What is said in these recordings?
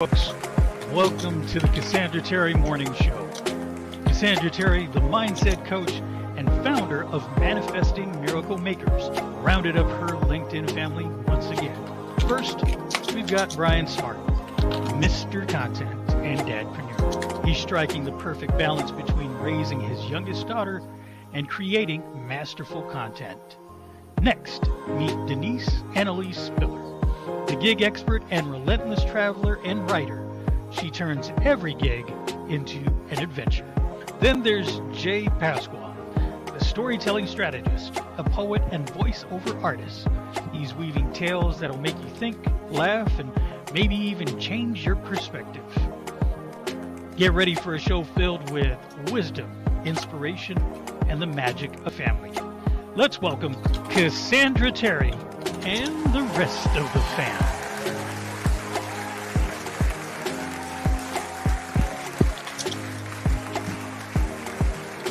Folks, welcome to the Cassandra Terry Morning Show. Cassandra Terry, the mindset coach and founder of Manifesting Miracle Makers, rounded up her LinkedIn family once again. First, we've got Brian Smart, Mr. Content and Dadpreneur. He's striking the perfect balance between raising his youngest daughter and creating masterful content. Next, meet Denise Annalise Spiller, the gig expert and relentless traveler and writer. She turns every gig into an adventure. Then there's Jay Pasquale, the storytelling strategist, a poet and voiceover artist. He's weaving tales that'll make you think, laugh, and maybe even change your perspective. Get ready for a show filled with wisdom, inspiration, and the magic of family. Let's welcome Cassandra Terry and the rest of the fam.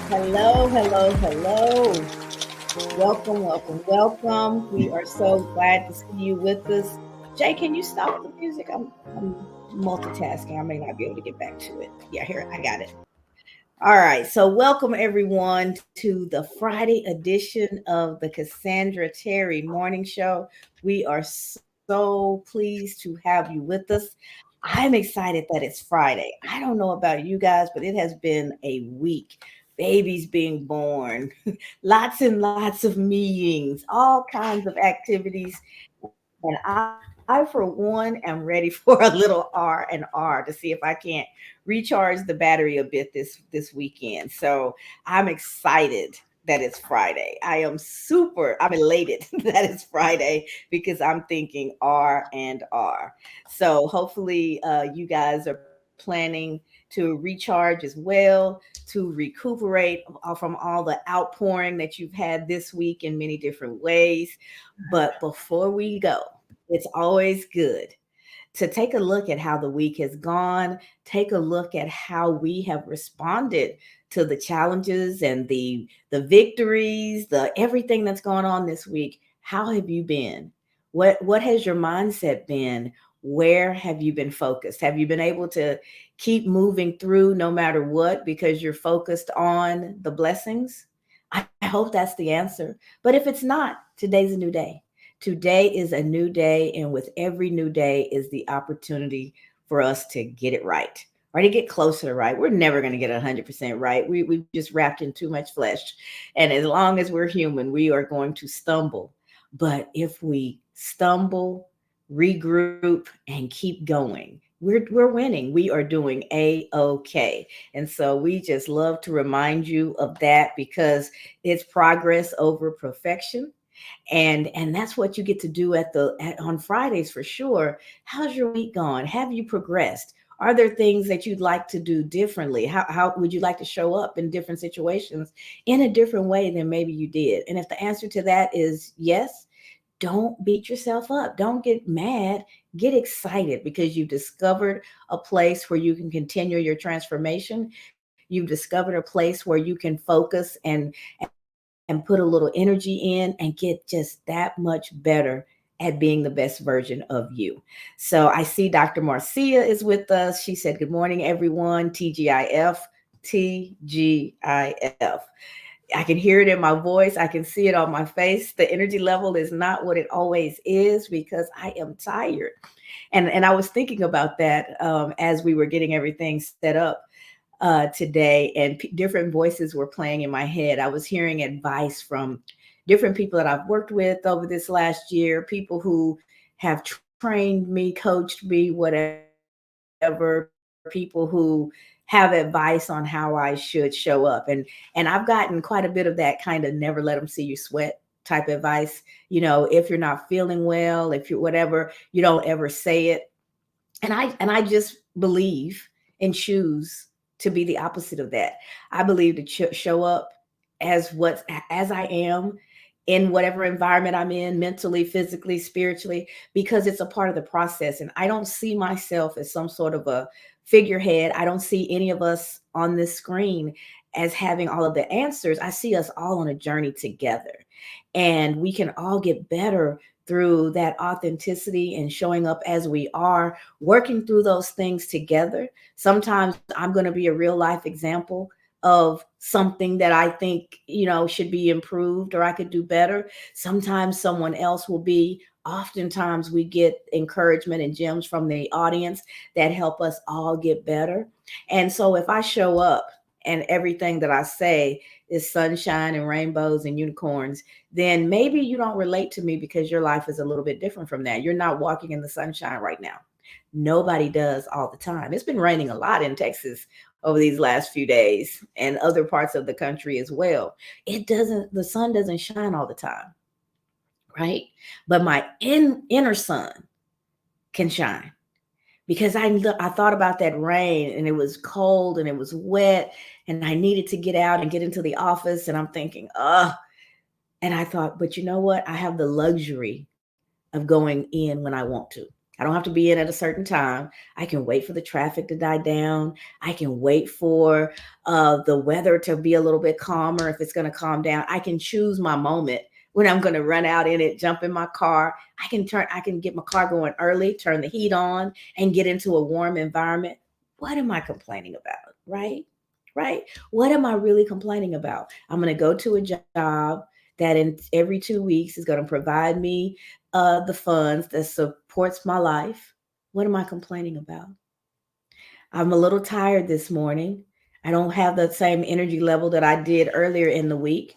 Hello, hello, hello. Welcome, welcome, welcome. We are so glad to see you with us. Jay, can you stop the music? I'm multitasking. I may not be able to get back to it. Yeah, here, I got it. All right, so welcome everyone to the Friday edition of the Cassandra Terry Morning Show. We are so pleased to have you with us. I'm excited that it's Friday. I don't know about you guys, but it has been a week. Babies being born, lots and lots of meetings, all kinds of activities. And I, for one, am ready for a little R&R to see if I can't recharge the battery a bit this weekend. So I'm excited that it's Friday. I'm elated that it's Friday because I'm thinking R&R. So hopefully you guys are planning to recharge as well, to recuperate from all the outpouring that you've had this week in many different ways. But before we go, it's always good to take a look at how the week has gone, take a look at how we have responded to the challenges and the victories, the everything that's going on this week. How have you been? What has your mindset been? Where have you been focused? Have you been able to keep moving through no matter what because you're focused on the blessings? I hope that's the answer. But if it's not, today's a new day. Today is a new day, and with every new day is the opportunity for us to get it right or to get closer to right. We're never going to get 100% right. We've just wrapped in too much flesh. And as long as we're human, we are going to stumble. But if we stumble, regroup, and keep going, we're winning. We are doing A-OK. And so we just love to remind you of that because it's progress over perfection. And that's what you get to do on Fridays for sure. How's your week gone? Have you progressed? Are there things that you'd like to do differently? How would you like to show up in different situations in a different way than maybe you did? And if the answer to that is yes, don't beat yourself up. Don't get mad. Get excited because you've discovered a place where you can continue your transformation. You've discovered a place where you can focus and put a little energy in and get just that much better at being the best version of you. So I see Dr. Marcia is with us. She said, good morning, everyone. TGIF, TGIF. I can hear it in my voice. I can see it on my face. The energy level is not what it always is because I am tired. And I was thinking about that as we were getting everything set up today, and different voices were playing in my head. I was hearing advice from different people that I've worked with over this last year, people who have trained me, coached me, whatever, people who have advice on how I should show up. And I've gotten quite a bit of that kind of never let them see you sweat type advice. You know, if you're not feeling well, if you're whatever, you don't ever say it. And I just believe and choose to be the opposite of that. I believe to show up as I am in whatever environment I'm in, mentally, physically, spiritually, because it's a part of the process. And I don't see myself as some sort of a figurehead. I don't see any of us on this screen as having all of the answers. I see us all on a journey together, and we can all get better through that authenticity and showing up as we are, working through those things together. Sometimes I'm going to be a real life example of something that I think, should be improved or I could do better. Sometimes someone else will be. Oftentimes we get encouragement and gems from the audience that help us all get better. And so if I show up and everything that I say is sunshine and rainbows and unicorns, then maybe you don't relate to me because your life is a little bit different from that. You're not walking in the sunshine right now. Nobody does all the time. It's been raining a lot in Texas over these last few days and other parts of the country as well. The sun doesn't shine all the time, right? But my inner sun can shine because I thought about that rain and it was cold and it was wet and I needed to get out and get into the office. And I'm thinking, and I thought, but you know what? I have the luxury of going in when I want to. I don't have to be in at a certain time. I can wait for the traffic to die down. I can wait for the weather to be a little bit calmer if it's going to calm down. I can choose my moment when I'm going to run out in it, jump in my car. I can get my car going early, turn the heat on, and get into a warm environment. What am I complaining about? Right? Right? What am I really complaining about? I'm going to go to a job that in every 2 weeks is going to provide me the funds that supports my life. What am I complaining about? I'm a little tired this morning. I don't have the same energy level that I did earlier in the week,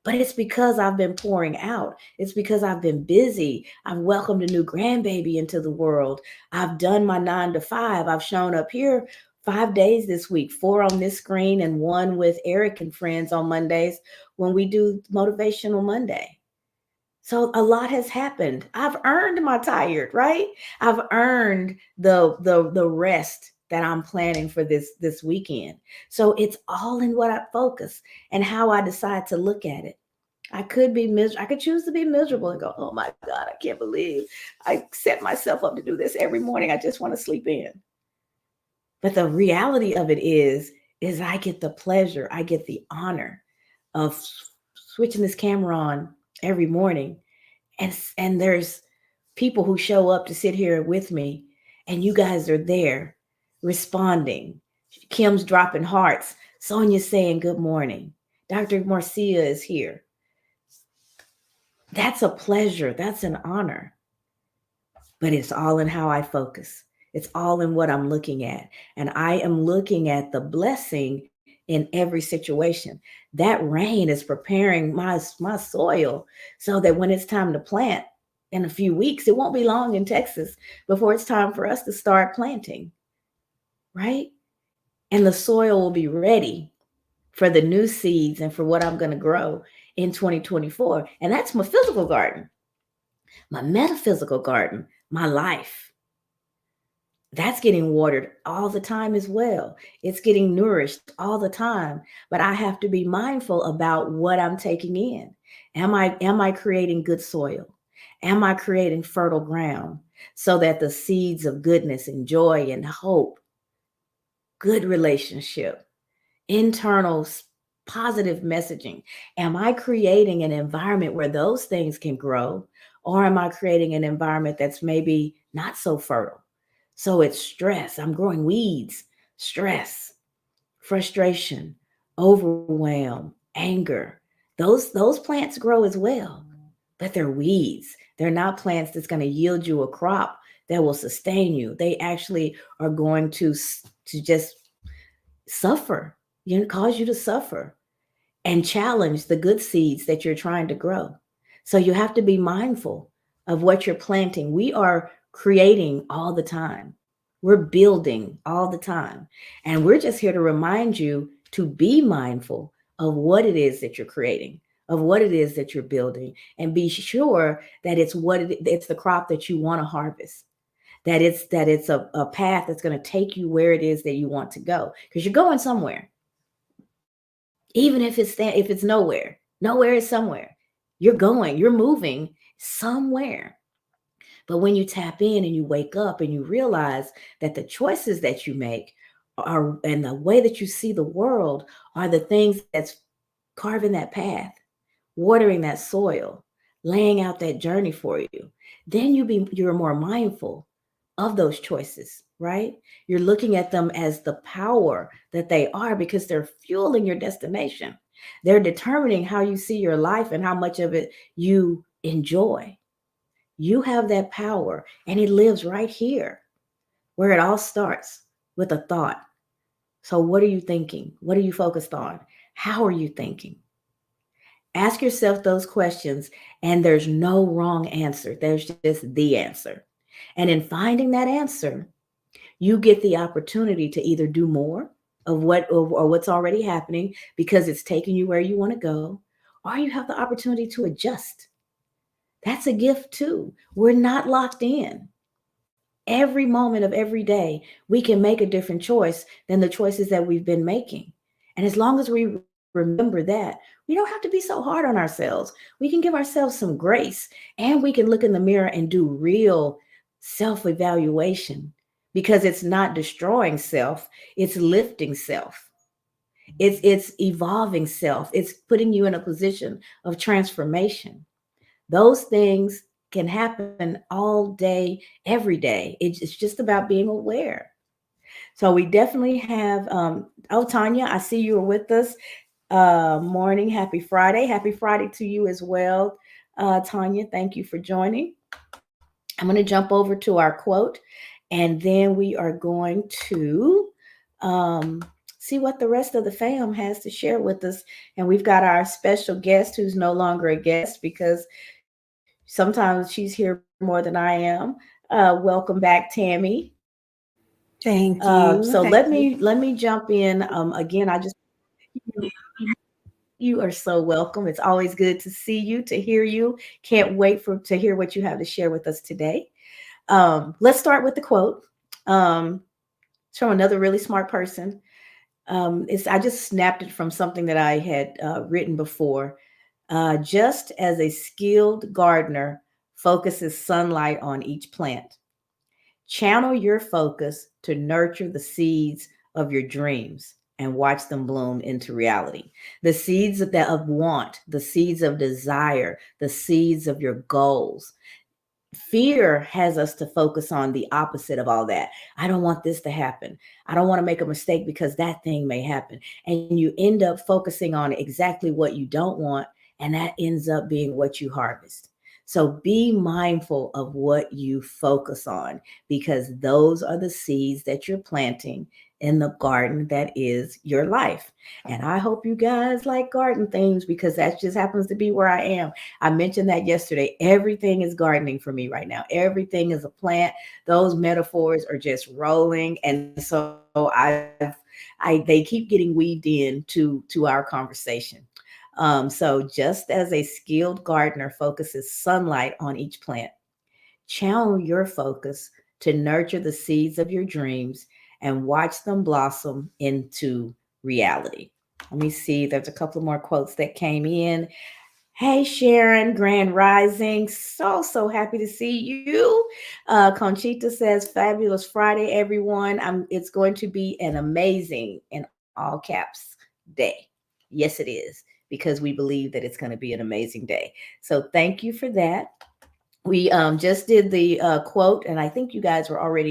but it's because I've been pouring out. It's because I've been busy. I've welcomed a new grandbaby into the world. I've done my 9 to 5. I've shown up here 5 days this week, 4 on this screen and 1 with Eric and friends on Mondays when we do Motivational Monday. So a lot has happened. I've earned my tired, right? I've earned the rest that I'm planning for this weekend. So it's all in what I focus and how I decide to look at it. I could be miserable. I could choose to be miserable and go, oh my God, I can't believe I set myself up to do this every morning. I just want to sleep in. But the reality of it is I get the pleasure, I get the honor of switching this camera on every morning. And there's people who show up to sit here with me, and you guys are there responding. Kim's dropping hearts. Sonia's saying good morning. Dr. Marcia is here. That's a pleasure. That's an honor. But it's all in how I focus. It's all in what I'm looking at. And I am looking at the blessing in every situation. That rain is preparing my soil so that when it's time to plant in a few weeks, it won't be long in Texas before it's time for us to start planting, right? And the soil will be ready for the new seeds and for what I'm going to grow in 2024. And that's my physical garden. My metaphysical garden, my life. That's getting watered all the time as well. It's getting nourished all the time, but I have to be mindful about what I'm taking in. Am I creating good soil? Am I creating fertile ground so that the seeds of goodness and joy and hope, good relationship, internal positive messaging, am I creating an environment where those things can grow, or am I creating an environment that's maybe not so fertile? So it's stress. I'm growing weeds, stress, frustration, overwhelm, anger. Those plants grow as well, but they're weeds. They're not plants that's going to yield you a crop that will sustain you. They actually are going to just suffer, cause you to suffer and challenge the good seeds that you're trying to grow. So you have to be mindful of what you're planting. We are creating all the time. We're building all the time. And we're just here to remind you to be mindful of what it is that you're creating, of what it is that you're building, and be sure that it's it's the crop that you want to harvest. That it's a path that's going to take you where it is that you want to go, because you're going somewhere. Even if it's nowhere is somewhere. You're moving somewhere. But when you tap in and you wake up and you realize that the choices that you make are, and the way that you see the world are the things that's carving that path, watering that soil, laying out that journey for you. Then you're more mindful of those choices, right? You're looking at them as the power that they are because they're fueling your destination. They're determining how you see your life and how much of it you enjoy. You have that power, and it lives right here where it all starts with a thought. So, what are you thinking? What are you focused on? How are you thinking? Ask yourself those questions, and there's no wrong answer. There's just the answer. And in finding that answer, you get the opportunity to either do more of what's already happening because it's taking you where you want to go, or you have the opportunity to adjust. That's a gift too. We're not locked in. Every moment of every day, we can make a different choice than the choices that we've been making. And as long as we remember that, we don't have to be so hard on ourselves. We can give ourselves some grace, and we can look in the mirror and do real self evaluation because it's not destroying self, it's lifting self. It's evolving self. It's putting you in a position of transformation. Those things can happen all day, every day. It's just about being aware. So we definitely have. Oh, Tanya, I see you are with us. Morning, happy Friday. Happy Friday to you as well, Tanya. Thank you for joining. I'm going to jump over to our quote, and then we are going to um, see what the rest of the fam has to share with us. And we've got our special guest who's no longer a guest because sometimes she's here more than I am. Welcome back, Tammy. Thank So you. Thank you. let me jump in. Again, you are so welcome. It's always good to see you, to hear you. Can't wait for to hear what you have to share with us today. Let's start with the quote. Um, it's from another really smart person. It's I just snapped it from something that I had written before. Just as a skilled gardener focuses sunlight on each plant, channel your focus to nurture the seeds of your dreams and watch them bloom into reality. The seeds of want, the seeds of desire, the seeds of your goals. Fear has us to focus on the opposite of all that. I don't want this to happen. I don't want to make a mistake because that thing may happen. And you end up focusing on exactly what you don't want, and that ends up being what you harvest. So be mindful of what you focus on because those are the seeds that you're planting in the garden that is your life. And I hope you guys like garden themes because that just happens to be where I am. I mentioned that yesterday. Everything is gardening for me right now. Everything is a plant. Those metaphors are just rolling. And so they keep getting weaved in to our conversation. So just as a skilled gardener focuses sunlight on each plant, channel your focus to nurture the seeds of your dreams and watch them blossom into reality. Let me see. There's a couple more quotes that came in. Hey, Sharon, Grand Rising. So happy to see you. Conchita says, fabulous Friday, everyone. It's going to be an amazing, in all caps, day. Yes, it is, because we believe that it's going to be an amazing day. So thank you for that. We just did the quote, and I think you guys were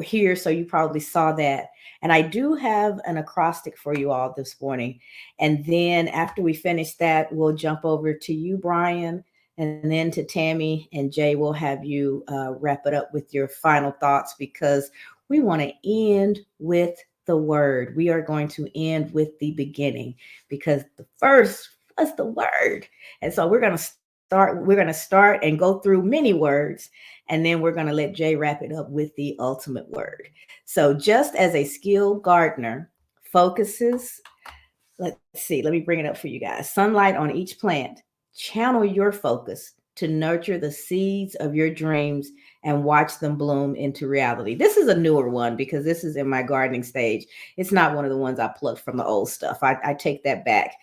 here, so you probably saw that. And I do have an acrostic for you all this morning. And then after we finish that, we'll jump over to you, Brian, and then to Tammy and Jay. We'll have you wrap it up with your final thoughts because we want to end with the word. We are going to end with the beginning because the first was the word. And so we're going to start and go through many words, and then we're going to let Jay wrap it up with the ultimate word. So just as a skilled gardener focuses, let's see, let me bring it up for you guys. Sunlight on each plant, channel your focus to nurture the seeds of your dreams and watch them bloom into reality. This is a newer one because this is in my gardening stage. It's not one of the ones I plucked from the old stuff. I take that back.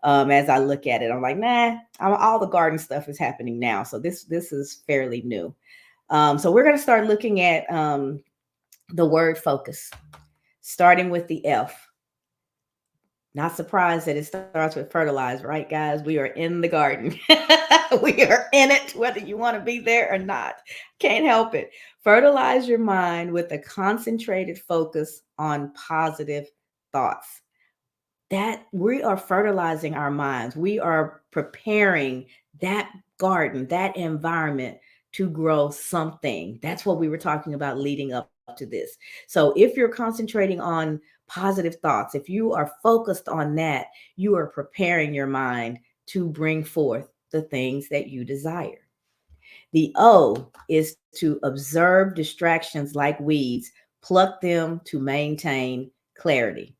As I look at it, I'm like, nah, all the garden stuff is happening now. So this is fairly new. So we're going to start looking at the word focus, starting with the F. Not surprised that it starts with fertilize, right, guys? We are in the garden. We are in it, whether you want to be there or not. Can't help it. Fertilize your mind with a concentrated focus on positive thoughts. That we are fertilizing our minds. We are preparing that garden, that environment to grow something. That's what we were talking about leading up to this. So if you're concentrating on positive thoughts, if you are focused on that, you are preparing your mind to bring forth the things that you desire. The O is to observe distractions like weeds, pluck them to maintain clarity.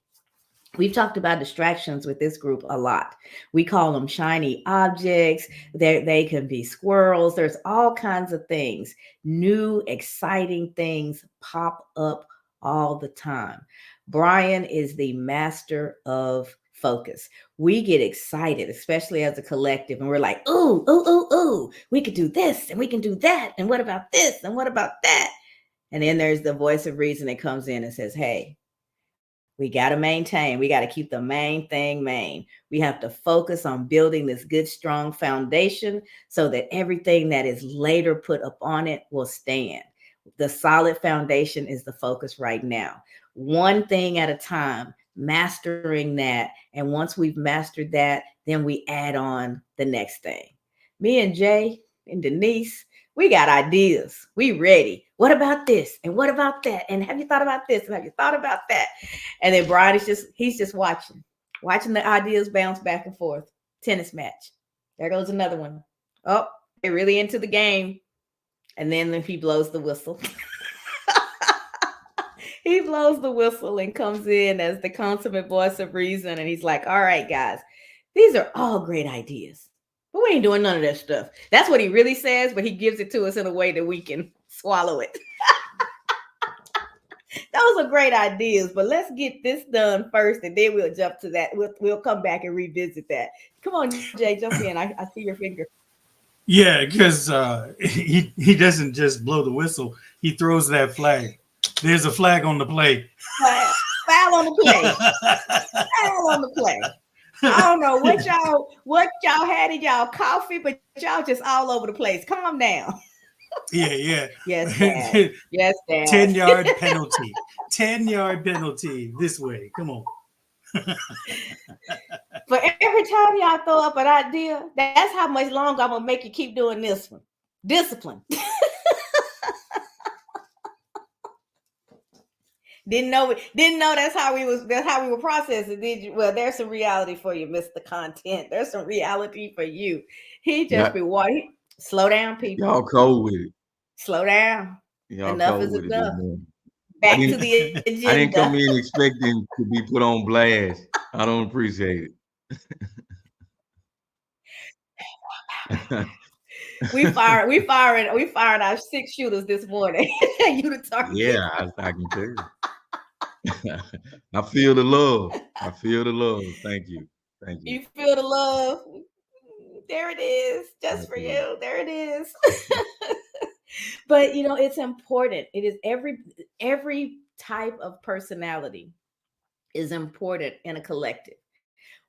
We've talked about distractions with this group a lot. We call them shiny objects. They can be squirrels. There's all kinds of things. New, exciting things pop up all the time. Brian is the master of focus. We get excited, especially as a collective, and we're like, ooh, ooh, ooh, ooh, we could do this and we can do that. And what about this? And what about that? And then there's the voice of reason that comes in and says, hey, we got to maintain. We got to keep the main thing main. We have to focus on building this good, strong foundation so that everything that is later put up on it will stand. The solid foundation is the focus right now. One thing at a time, mastering that. And once we've mastered that, then we add on the next thing. Me and Jay and Denise, we got ideas. We ready. What about this? And what about that? And have you thought about this? And have you thought about that? And then Brian is he's just watching the ideas bounce back and forth. Tennis match. There goes another one. Oh, they're really into the game. And then he blows the whistle. He blows the whistle and comes in as the consummate voice of reason. And he's like, all right, guys, these are all great ideas, but we ain't doing none of that stuff. That's what he really says, but he gives it to us in a way that we can swallow it. Those are great ideas, but let's get this done first, and then we'll jump to that. We'll come back and revisit that. Come on, Jay, jump in. I see your finger. Yeah, because he doesn't just blow the whistle. He throws that flag. There's a flag on the play. Foul on the play. Foul on the play. I don't know what y'all had in y'all coffee, but y'all just all over the place. Calm down. Yeah. Yes, Dad. Yes, Dad. 10-yard penalty. 10-yard penalty this way. Come on. For every time y'all throw up an idea, that's how much longer I'm gonna make you keep doing this one. Discipline. Didn't know that's how we were processing, did you? Well, there's some reality for you, Mr. Content. There's some reality for you. He just be watching. Slow down, people. Y'all cold with it. Slow down. Y'all Enough cold is with enough. it this morning. Back to the agenda. I didn't come in expecting to be put on blast. I don't appreciate it. we fired our 6 shooters this morning. You the target. Yeah, I can tell you. I feel the love. I feel the love. Thank you. Thank you. You feel the love. There it is. Just for Absolutely. you. There it is. But it's important. It is every type of personality is important in a collective.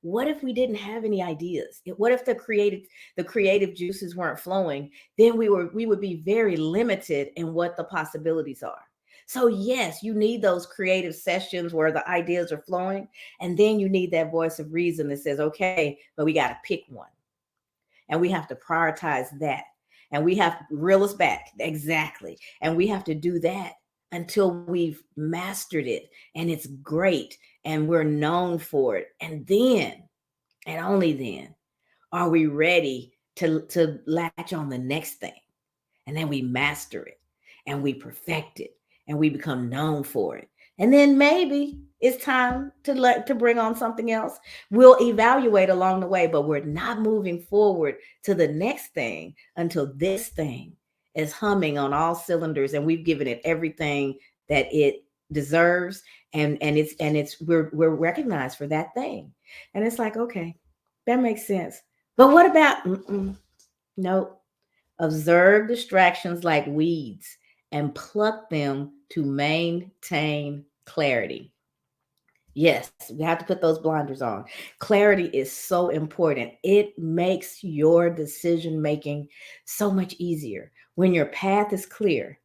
What if we didn't have any ideas? What if the creative juices weren't flowing? Then we would be very limited in what the possibilities are. So yes, you need those creative sessions where the ideas are flowing, and then you need that voice of reason that says, okay, but we got to pick one, and we have to prioritize that, and we have to reel us back. Exactly. And we have to do that until we've mastered it and it's great and we're known for it. And then, and only then, are we ready to latch on the next thing. And then we master it and we perfect it and we become known for it. And then maybe it's time to bring on something else. We'll evaluate along the way, but we're not moving forward to the next thing until this thing is humming on all cylinders and we've given it everything that it deserves, and we're recognized for that thing. And it's like, okay, that makes sense. But what about nope. Observe distractions like weeds and pluck them to maintain clarity. Yes, we have to put those blinders on. Clarity is so important. It makes your decision making so much easier. When your path is clear,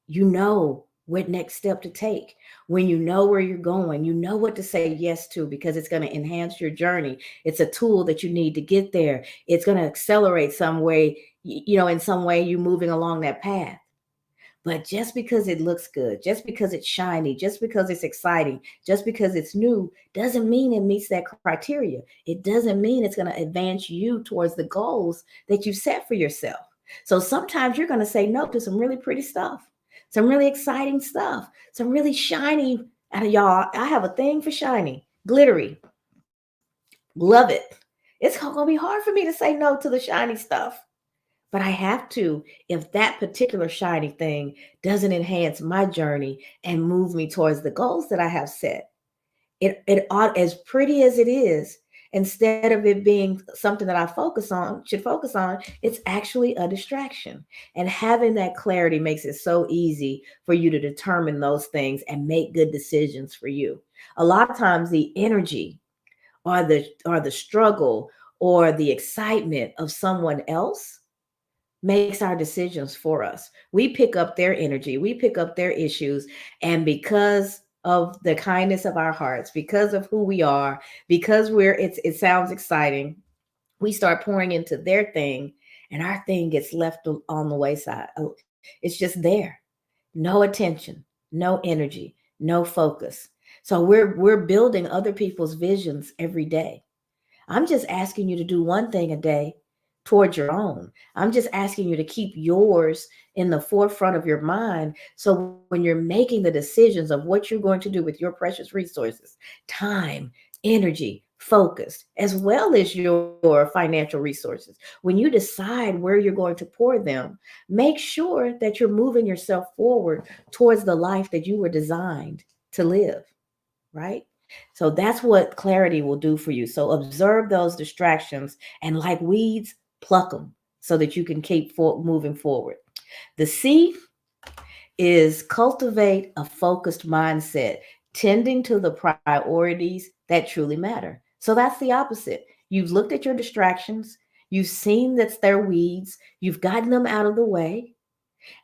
you know what next step to take. When you know where you're going, you know what to say yes to because it's going to enhance your journey. It's a tool that you need to get there. It's going to accelerate some way, in some way you moving along that path. But just because it looks good, just because it's shiny, just because it's exciting, just because it's new, doesn't mean it meets that criteria. It doesn't mean it's going to advance you towards the goals that you set for yourself. So sometimes you're going to say no to some really pretty stuff, some really exciting stuff, some really shiny. And y'all, I have a thing for shiny, glittery. Love it. It's going to be hard for me to say no to the shiny stuff. But I have to if that particular shiny thing doesn't enhance my journey and move me towards the goals that I have set. It ought, as pretty as it is, instead of it being something that I should focus on, it's actually a distraction. And having that clarity makes it so easy for you to determine those things and make good decisions for you. A lot of times the energy or the struggle or the excitement of someone else makes our decisions for us. We pick up their energy, we pick up their issues, and because of the kindness of our hearts, because of who we are, because it sounds exciting, we start pouring into their thing, and our thing gets left on the wayside. Oh, it's just there. No attention, no energy, no focus. So we're building other people's visions every day. I'm just asking you to do one thing a day towards your own. I'm just asking you to keep yours in the forefront of your mind. So when you're making the decisions of what you're going to do with your precious resources, time, energy, focus, as well as your financial resources, when you decide where you're going to pour them, make sure that you're moving yourself forward towards the life that you were designed to live, right? So that's what clarity will do for you. So observe those distractions and, like weeds, pluck them so that you can keep moving forward. The C is cultivate a focused mindset, tending to the priorities that truly matter. So that's the opposite. You've looked at your distractions, you've seen that they're weeds, you've gotten them out of the way,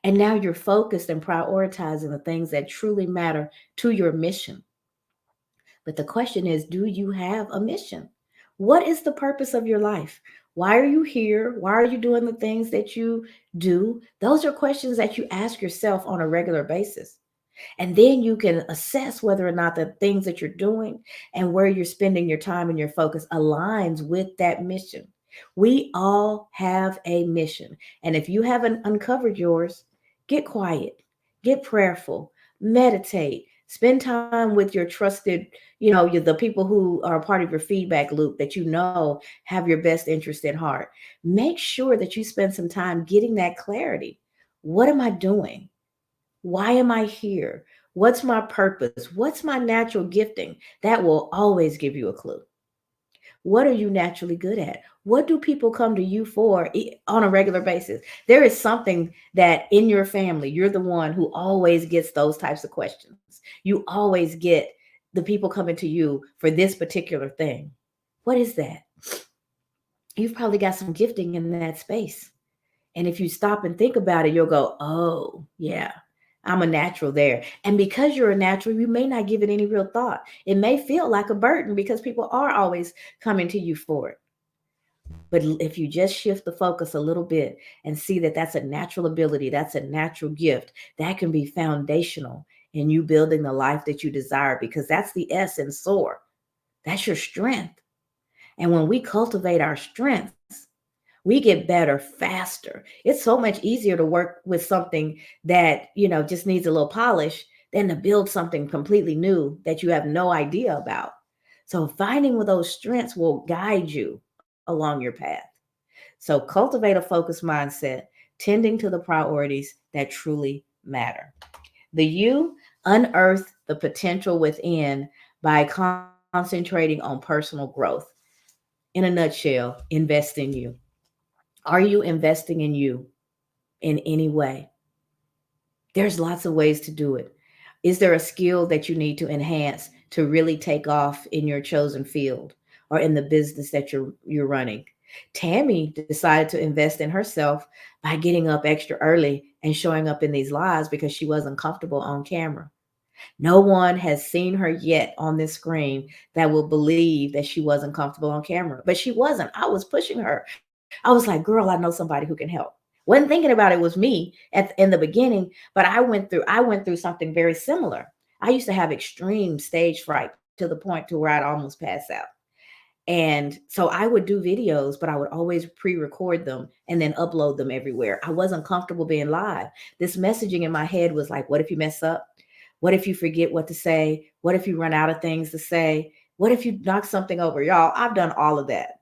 and now you're focused and prioritizing the things that truly matter to your mission. But the question is, do you have a mission? What is the purpose of your life? Why are you here? Why are you doing the things that you do? Those are questions that you ask yourself on a regular basis. And then you can assess whether or not the things that you're doing and where you're spending your time and your focus aligns with that mission. We all have a mission. And if you haven't uncovered yours, get quiet, get prayerful, meditate, spend time with your trusted, the people who are a part of your feedback loop that you know have your best interest at heart. Make sure that you spend some time getting that clarity. What am I doing? Why am I here? What's my purpose? What's my natural gifting? That will always give you a clue. What are you naturally good at? What do people come to you for on a regular basis? There is something that in your family, you're the one who always gets those types of questions. You always get the people coming to you for this particular thing. What is that? You've probably got some gifting in that space. And if you stop and think about it, you'll go, oh, yeah, I'm a natural there. And because you're a natural, you may not give it any real thought. It may feel like a burden because people are always coming to you for it. But if you just shift the focus a little bit and see that that's a natural ability, that's a natural gift, that can be foundational in you building the life that you desire, because that's the S in SOAR. That's your strength. And when we cultivate our strengths, we get better faster. It's so much easier to work with something that, just needs a little polish than to build something completely new that you have no idea about. So finding what those strengths will guide you along your path. So cultivate a focused mindset, tending to the priorities that truly matter. The U, unearth the potential within by concentrating on personal growth. In a nutshell, invest in you. Are you investing in you in any way? There's lots of ways to do it. Is there a skill that you need to enhance to really take off in your chosen field or in the business that you're running. Tammy decided to invest in herself by getting up extra early and showing up in these lives because she wasn't comfortable on camera. No one has seen her yet on this screen that will believe that she wasn't comfortable on camera. But she wasn't. I was pushing her. I was like, girl, I know somebody who can help. Wasn't thinking about it was me in the beginning, but I went through something very similar. I used to have extreme stage fright to the point to where I'd almost pass out. And so I would do videos, but I would always pre-record them and then upload them everywhere. I wasn't comfortable being live. This messaging in my head was like, what if you mess up? What if you forget what to say? What if you run out of things to say? What if you knock something over? Y'all, I've done all of that.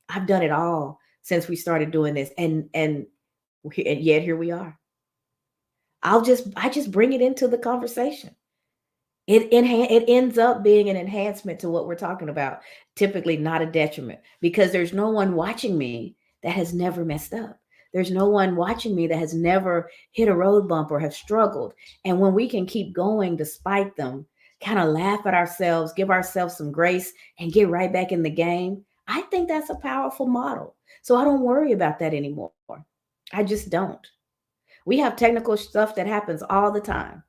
I've done it all since we started doing this. And yet here we are. I just bring it into the conversation. It ends up being an enhancement to what we're talking about, typically not a detriment, because there's no one watching me that has never messed up. There's no one watching me that has never hit a road bump or have struggled. And when we can keep going despite them, kind of laugh at ourselves, give ourselves some grace, and get right back in the game, I think that's a powerful model. So I don't worry about that anymore. I just don't. We have technical stuff that happens all the time.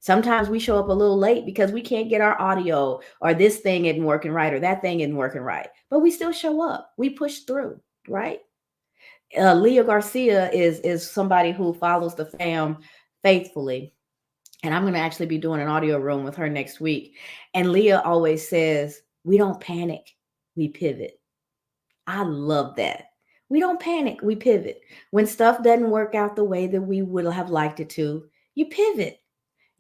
Sometimes we show up a little late because we can't get our audio, or this thing isn't working right, or that thing isn't working right. But we still show up. We push through, right? Leah Garcia is somebody who follows the fam faithfully. And I'm going to actually be doing an audio room with her next week. And Leah always says, we don't panic, we pivot. I love that. We don't panic, we pivot. When stuff doesn't work out the way that we would have liked it to, you pivot.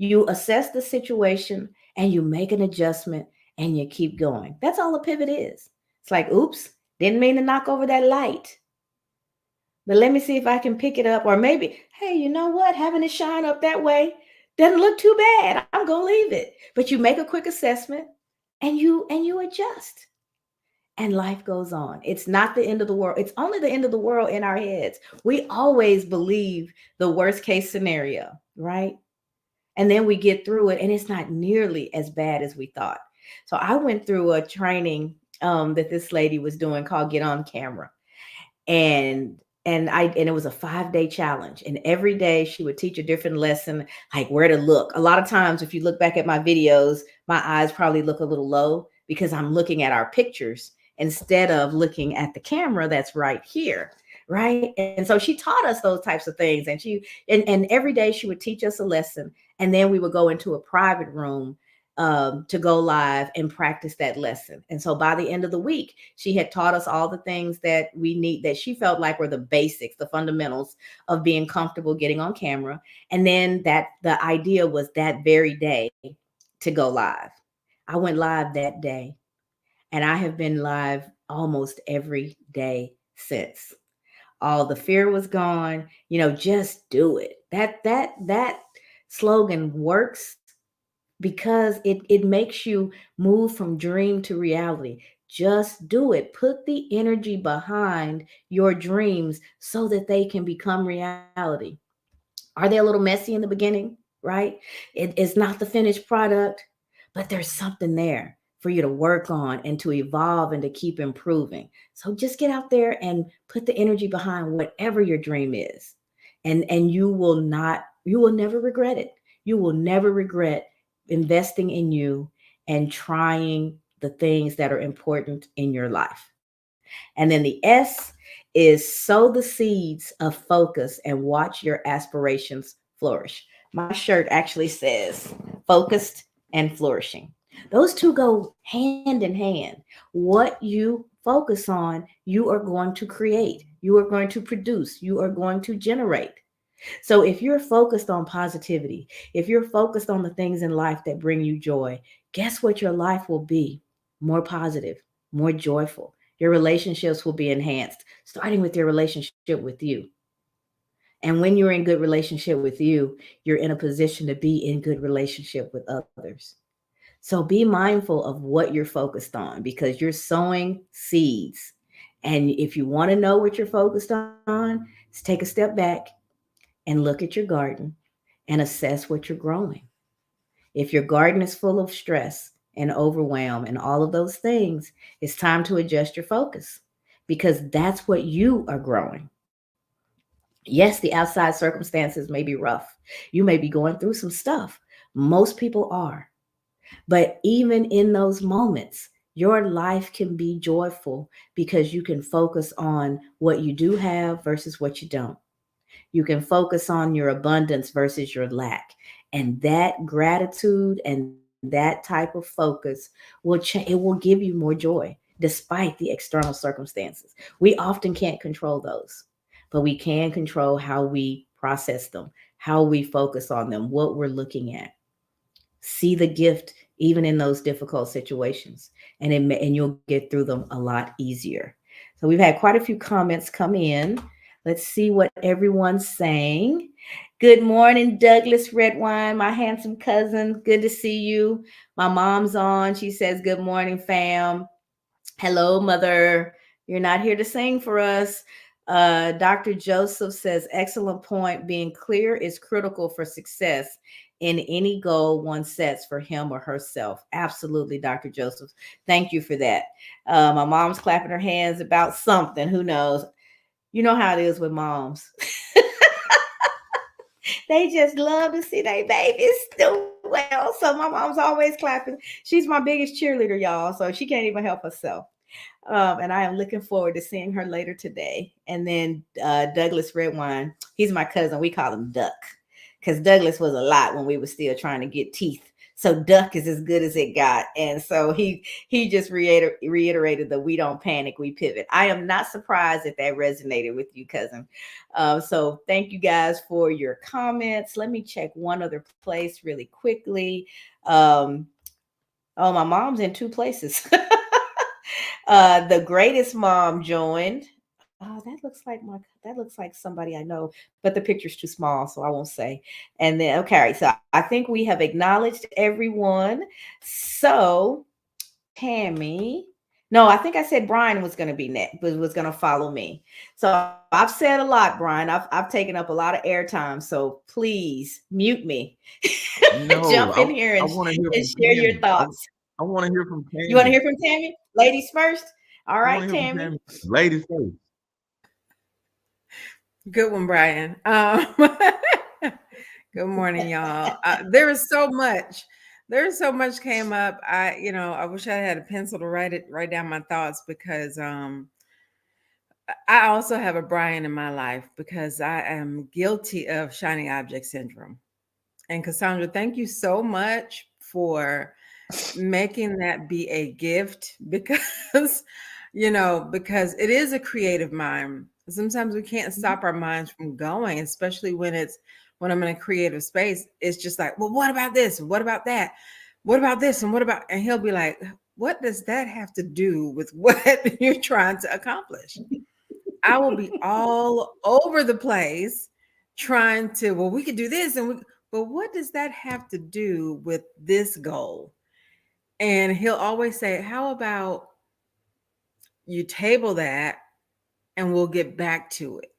You assess the situation and you make an adjustment and you keep going. That's all a pivot is. It's like, oops, didn't mean to knock over that light. But let me see if I can pick it up. Or maybe, hey, you know what? Having it shine up that way doesn't look too bad. I'm going to leave it. But you make a quick assessment and you adjust. And life goes on. It's not the end of the world. It's only the end of the world in our heads. We always believe the worst case scenario, right? And then we get through it and it's not nearly as bad as we thought. So I went through a training that this lady was doing called Get On Camera. And it was a 5-day challenge. And every day she would teach a different lesson, like where to look. A lot of times, if you look back at my videos, my eyes probably look a little low because I'm looking at our pictures instead of looking at the camera that's right here. Right. And so she taught us those types of things. And every day she would teach us a lesson. And then we would go into a private room to go live and practice that lesson. And so by the end of the week, she had taught us all the things that we need, that she felt like were the basics, the fundamentals of being comfortable getting on camera. And then the idea was that very day to go live. I went live that day and I have been live almost every day since. All the fear was gone, just do it. That slogan works because it makes you move from dream to reality. Just do it. Put the energy behind your dreams so that they can become reality. Are they a little messy in the beginning? Right? It's not the finished product, but there's something there for you to work on and to evolve and to keep improving. So just get out there and put the energy behind whatever your dream is. And you will never regret it. You will never regret investing in you and trying the things that are important in your life. And then the S is sow the seeds of focus and watch your aspirations flourish. My shirt actually says focused and flourishing. Those two go hand in hand. What you focus on, you are going to create, you are going to produce, you are going to generate. So if you're focused on positivity, if you're focused on the things in life that bring you joy, guess what your life will be? More positive, more joyful. Your relationships will be enhanced, starting with your relationship with you. And when you're in good relationship with you, you're in a position to be in good relationship with others. So be mindful of what you're focused on because you're sowing seeds. And if you want to know what you're focused on, just take a step back and look at your garden and assess what you're growing. If your garden is full of stress and overwhelm and all of those things, it's time to adjust your focus because that's what you are growing. Yes, the outside circumstances may be rough. You may be going through some stuff. Most people are. But even in those moments, your life can be joyful because you can focus on what you do have versus what you don't. You can focus on your abundance versus your lack. And that gratitude and that type of focus it will give you more joy despite the external circumstances. We often can't control those, but we can control how we process them, how we focus on them, what we're looking at. See the gift even in those difficult situations, and you'll get through them a lot easier. So we've had quite a few comments come in. Let's see what everyone's saying. Good morning, Douglas Redwine, my handsome cousin. Good to see you. My mom's on. She says, good morning, fam. Hello, mother. You're not here to sing for us. Dr. Joseph says, excellent point. Being clear is critical for success in any goal one sets for him or herself. Absolutely, Dr. Joseph. Thank you for that. My mom's clapping her hands about something. Who knows? You know how it is with moms. They just love to see their babies do well. So my mom's always clapping. She's my biggest cheerleader, y'all. So she can't even help herself. And I am looking forward to seeing her later today. And then Douglas Redwine, he's my cousin. We call him Duck because Douglas was a lot when we were still trying to get teeth. So Duck is as good as it got. And so he just reiterated the we don't panic, we pivot. I am not surprised that resonated with you, cousin. So thank you guys for your comments. Let me check one other place really quickly. Oh, my mom's in two places. The greatest mom joined. Oh, that looks like somebody I know, but the picture's too small, so I won't say. And then, okay, so I think we have acknowledged everyone. So, Tammy, no, I think I said Brian was going to be next, was going to follow me. So I've said a lot, Brian. I've taken up a lot of airtime. So please mute me. No, Jump in here I and want to hear from share your Tammy. thoughts. I want to hear from You want to Tammy. hear from Tammy? Ladies first. All I want right, to hear from Tammy. Tammy. Ladies first. Good one, Brian. Good morning, y'all. There is so much. There's so much came up. I wish I had a pencil to write down my thoughts because I also have a Brian in my life because I am guilty of shiny object syndrome. And Cassandra, thank you so much for making that be a gift because because it is a creative mind. Sometimes we can't stop our minds from going, especially when I'm in a creative space. It's just like, well, what about this? What about that? What about this? And he'll be like, what does that have to do with what you're trying to accomplish? I will be all over the place trying to, well, we could do this but what does that have to do with this goal? And he'll always say, how about you table that and we'll get back to it?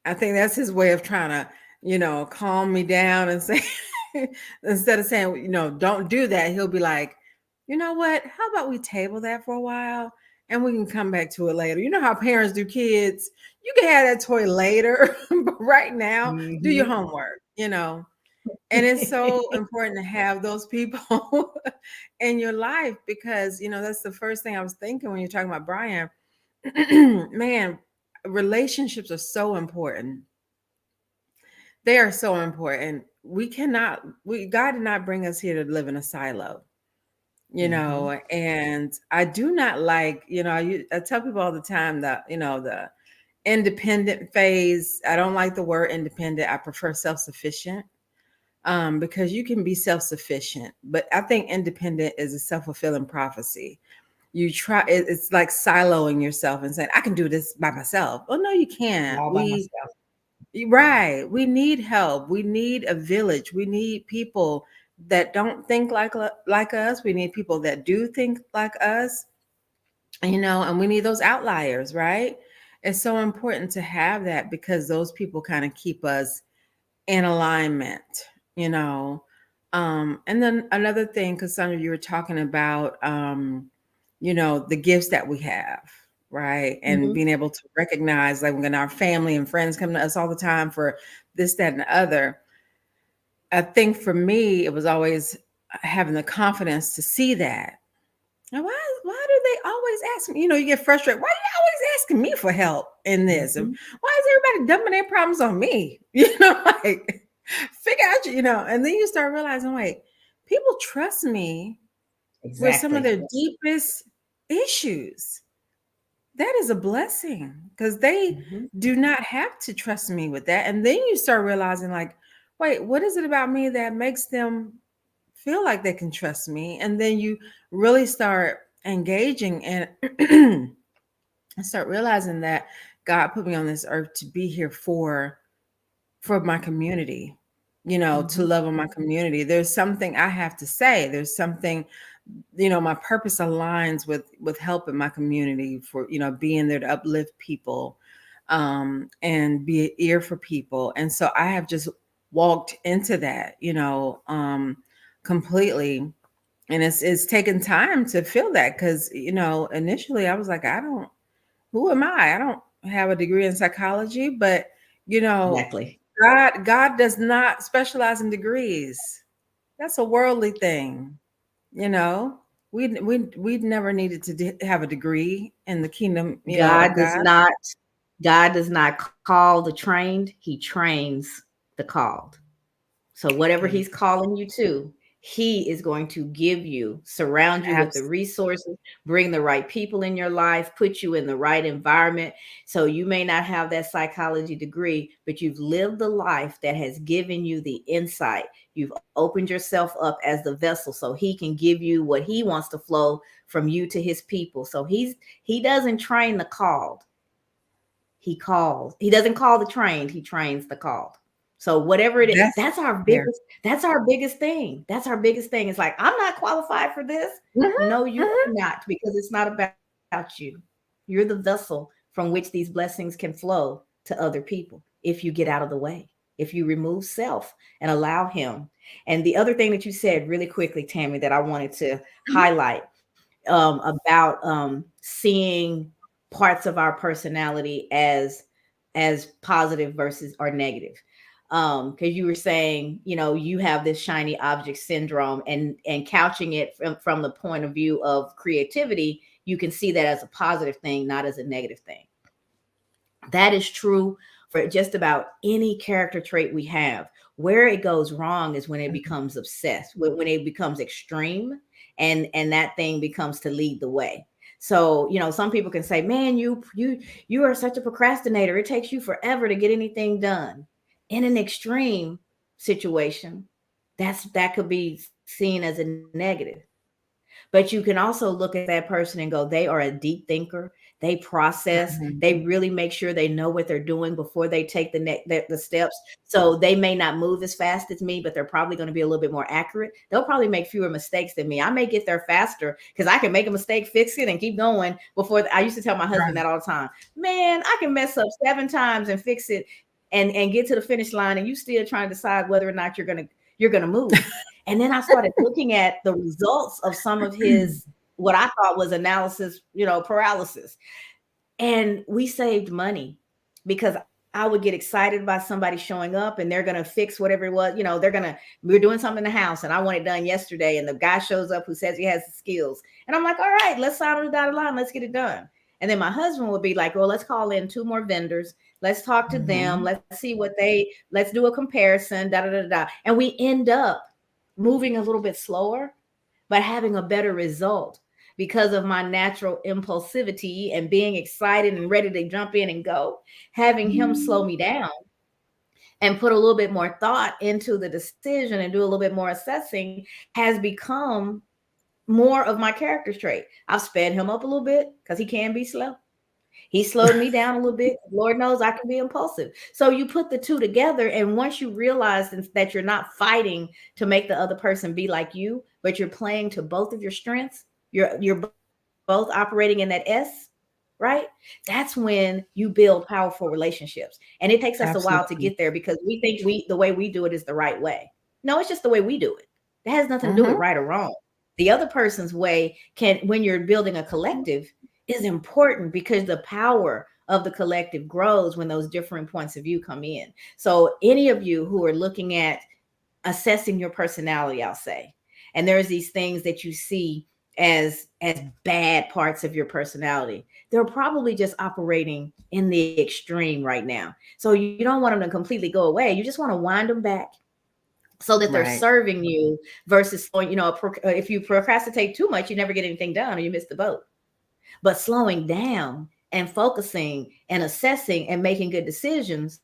I think that's his way of trying to, calm me down and say, instead of saying, don't do that, he'll be like, you know what? How about we table that for a while and we can come back to it later? You know how parents do kids? You can have that toy later, but right now, do your homework. And it's so important to have those people in your life because, that's the first thing I was thinking when you're talking about Brian. Man, relationships are so important. They are so important. God did not bring us here to live in a silo, and I do not like, I tell people all the time that, the independent phase, I don't like the word independent. I prefer self-sufficient. Because you can be self-sufficient, but I think independent is a self-fulfilling prophecy. It's like siloing yourself and saying, I can do this by myself. Oh, no, you can't. All by myself. Right. We need help. We need a village. We need people that don't think like us. We need people that do think like us, and we need those outliers, right? It's so important to have that because those people kind of keep us in alignment, you know. And then another thing, Cassandra, you were talking about, the gifts that we have, right? And being able to recognize, like when our family and friends come to us all the time for this, that, and the other. I think for me, it was always having the confidence to see that. And why do they always ask me? You get frustrated. Why are you always asking me for help in this? And why is everybody dumping their problems on me? Like figure out, and then you start realizing, wait, people trust me with some of their deepest issues. That is a blessing because they do not have to trust me with that. And then you start realizing, like, wait, what is it about me that makes them feel like they can trust me? And then you really start engaging and start realizing that God put me on this earth to be here for my community, to love on my community. There's something I have to say. There's something, my purpose aligns with helping my community, for, being there to uplift people, and be an ear for people. And so I have just walked into that, completely. And it's taken time to feel that because, initially I was like, who am I? I don't have a degree in psychology, but, God does not specialize in degrees. That's a worldly thing. We never needed to have a degree in the kingdom. God does not call the trained. He trains the called. So whatever he's calling you to, he is going to give you, surround you with the resources, bring the right people in your life, put you in the right environment. So you may not have that psychology degree, but you've lived the life that has given you the insight. You've opened yourself up as the vessel so he can give you what he wants to flow from you to his people. So he doesn't train the called. He calls. He doesn't call the trained. He trains the called. So whatever it is, that's our biggest thing. That's our biggest thing. It's like, I'm not qualified for this. No, you're not, because it's not about you. You're the vessel from which these blessings can flow to other people. If you get out of the way, if you remove self and allow him. And the other thing that you said really quickly, Tammy, that I wanted to highlight about seeing parts of our personality as positive versus or negative. Because you were saying, you have this shiny object syndrome, and couching it from the point of view of creativity, you can see that as a positive thing, not as a negative thing. That is true for just about any character trait we have. Where it goes wrong is when it becomes obsessed, when it becomes extreme, and that thing becomes to lead the way. So, some people can say, man, you are such a procrastinator. It takes you forever to get anything done. In an extreme situation, that could be seen as a negative. But you can also look at that person and go, they are a deep thinker. They process. They really make sure they know what they're doing before they take the steps. So they may not move as fast as me, but they're probably going to be a little bit more accurate. They'll probably make fewer mistakes than me. I may get there faster because I can make a mistake, fix it, and keep going. I used to tell my husband that all the time. Man, I can mess up 7 times and fix it and get to the finish line, and you still trying to decide whether or not you're gonna move. And then I started looking at the results of some of his, what I thought was analysis, paralysis. And we saved money because I would get excited about somebody showing up and they're going to fix whatever it was. We're doing something in the house and I want it done yesterday. And the guy shows up who says he has the skills. And I'm like, all right, let's sign on the dotted line. Let's get it done. And then my husband would be like, well, let's call in 2 more vendors. Let's talk to them. Let's see let's do a comparison, da, da, da, da. And we end up moving a little bit slower, but having a better result because of my natural impulsivity and being excited and ready to jump in and go. Having him slow me down and put a little bit more thought into the decision and do a little bit more assessing has become more of my character trait. I've sped him up a little bit because he can be slow. He slowed me down a little bit. Lord knows I can be impulsive. So you put the two together, and once you realize that you're not fighting to make the other person be like you, but you're playing to both of your strengths, you're both operating in that S, right? That's when you build powerful relationships. And it takes us a while to get there because we think the way we do it is the right way. No, it's just the way we do it. That has nothing to do with right or wrong. The other person's way can, when you're building a collective, is important because the power of the collective grows when those different points of view come in. So any of you who are looking at assessing your personality, I'll say, and there's these things that you see as bad parts of your personality, they're probably just operating in the extreme right now. So you don't want them to completely go away. You just want to wind them back so that they're serving you versus, if you procrastinate too much, you never get anything done or you miss the boat. But slowing down and focusing and assessing and making good decisions,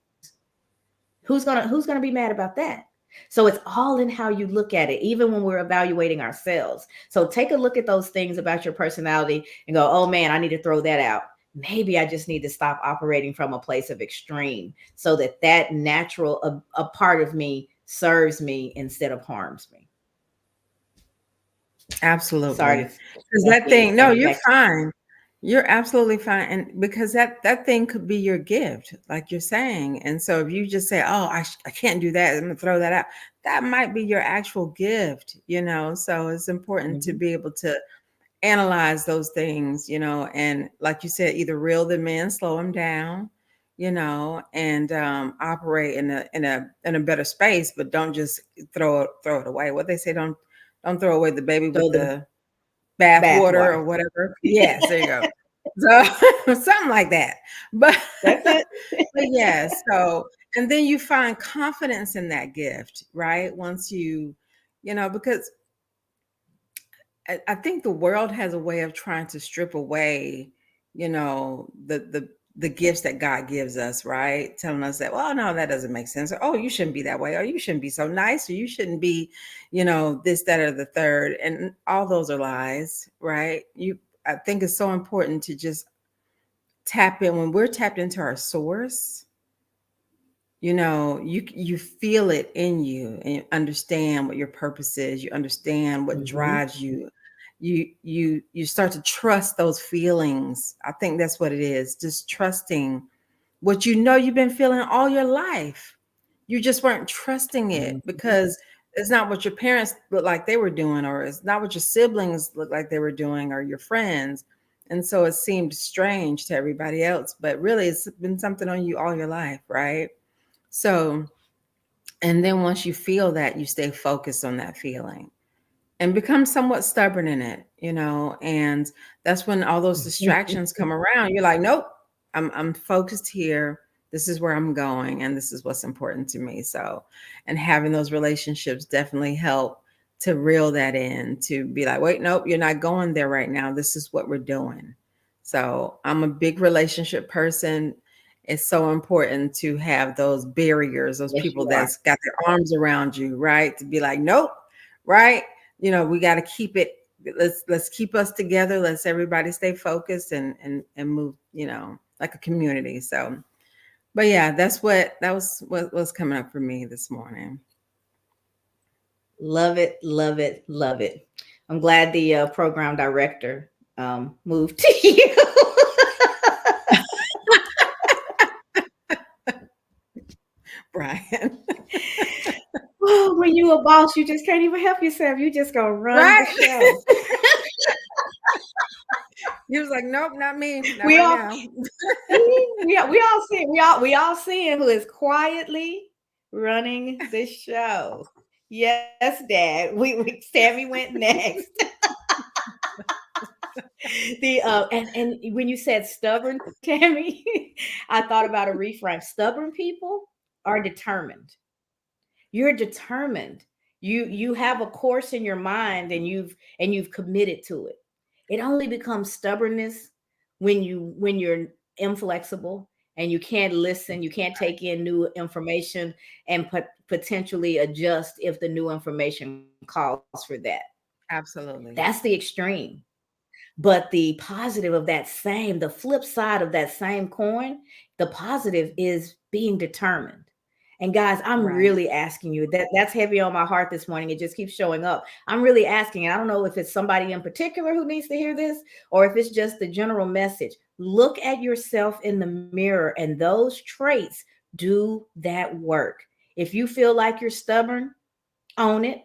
who's gonna be mad about that? So it's all in how you look at it, even when we're evaluating ourselves. So take a look at those things about your personality and go, oh man, I need to throw that out. Maybe I just need to stop operating from a place of extreme so that natural a part of me serves me instead of harms me. Absolutely. Sorry. Because that thing, no, you're fine. You're absolutely fine. And because that thing could be your gift, like you're saying. And so if you just say, oh, I can't do that, I'm going to throw that out, that might be your actual gift, So it's important to be able to analyze those things, and like you said, either reel them in, slow them down, and operate in a better space, but don't just throw it away. What they say, don't throw away the baby with the bath water or whatever. Yes, there you go. So something like that. But that's it. But yeah, so, and then you find confidence in that gift, right? Once because I think the world has a way of trying to strip away, the gifts that God gives us, right? Telling us that, well, no, that doesn't make sense. Or, oh, you shouldn't be that way. Or you shouldn't be so nice. Or you shouldn't be, this, that, or the third. And all those are lies, right? I think it's so important to just tap in. When we're tapped into our source, you feel it in you and you understand what your purpose is. You understand what drives you. You start to trust those feelings. I think that's what it is. Just trusting what you've been feeling all your life. You just weren't trusting it because it's not what your parents looked like they were doing, or it's not what your siblings looked like they were doing, or your friends. And so it seemed strange to everybody else, but really it's been something on you all your life, right? So, and then once you feel that, you stay focused on that feeling and become somewhat stubborn in it, and that's when all those distractions come around. You're like, nope, I'm focused here. This is where I'm going, and this is what's important to me. So, and having those relationships definitely help to reel that in, to be like, wait, nope, you're not going there right now. This is what we're doing. So I'm a big relationship person. It's so important to have those barriers, those people that's got their arms around you, right? To be like, nope, right? We got to keep it. Let's keep us together. Let's everybody stay focused and move, like a community. So, but yeah, that was what was coming up for me this morning. Love it, love it, love it. I'm glad the program director moved to you. Brian. Oh, when you a boss, you just can't even help yourself. You just gonna run the show. He was like, nope, not me. Not we right now. we all seeing who is quietly running the show. Yes, Dad. Sammy went next. And when you said stubborn, Tammy, I thought about a reframe. Stubborn people are determined. You're determined. You have a course in your mind and you've committed to it. It only becomes stubbornness when you're inflexible and you can't listen, you can't take in new information and potentially adjust if the new information calls for that. Absolutely. That's the extreme. But the positive of the flip side of that same coin, the positive is being determined. And guys, I'm really asking you, that's heavy on my heart this morning. It just keeps showing up. I'm really asking, and I don't know if it's somebody in particular who needs to hear this or if it's just the general message. Look at yourself in the mirror and those traits do that work. If you feel like you're stubborn, own it.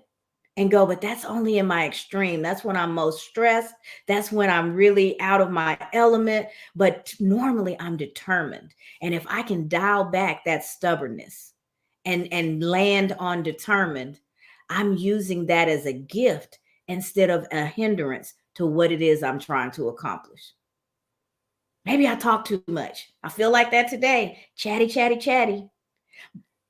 and go, but that's only in my extreme. That's when I'm most stressed. That's when I'm really out of my element. But normally I'm determined. And if I can dial back that stubbornness and land on determined, I'm using that as a gift instead of a hindrance to what it is I'm trying to accomplish. Maybe I talk too much. I feel like that today. Chatty, chatty, chatty.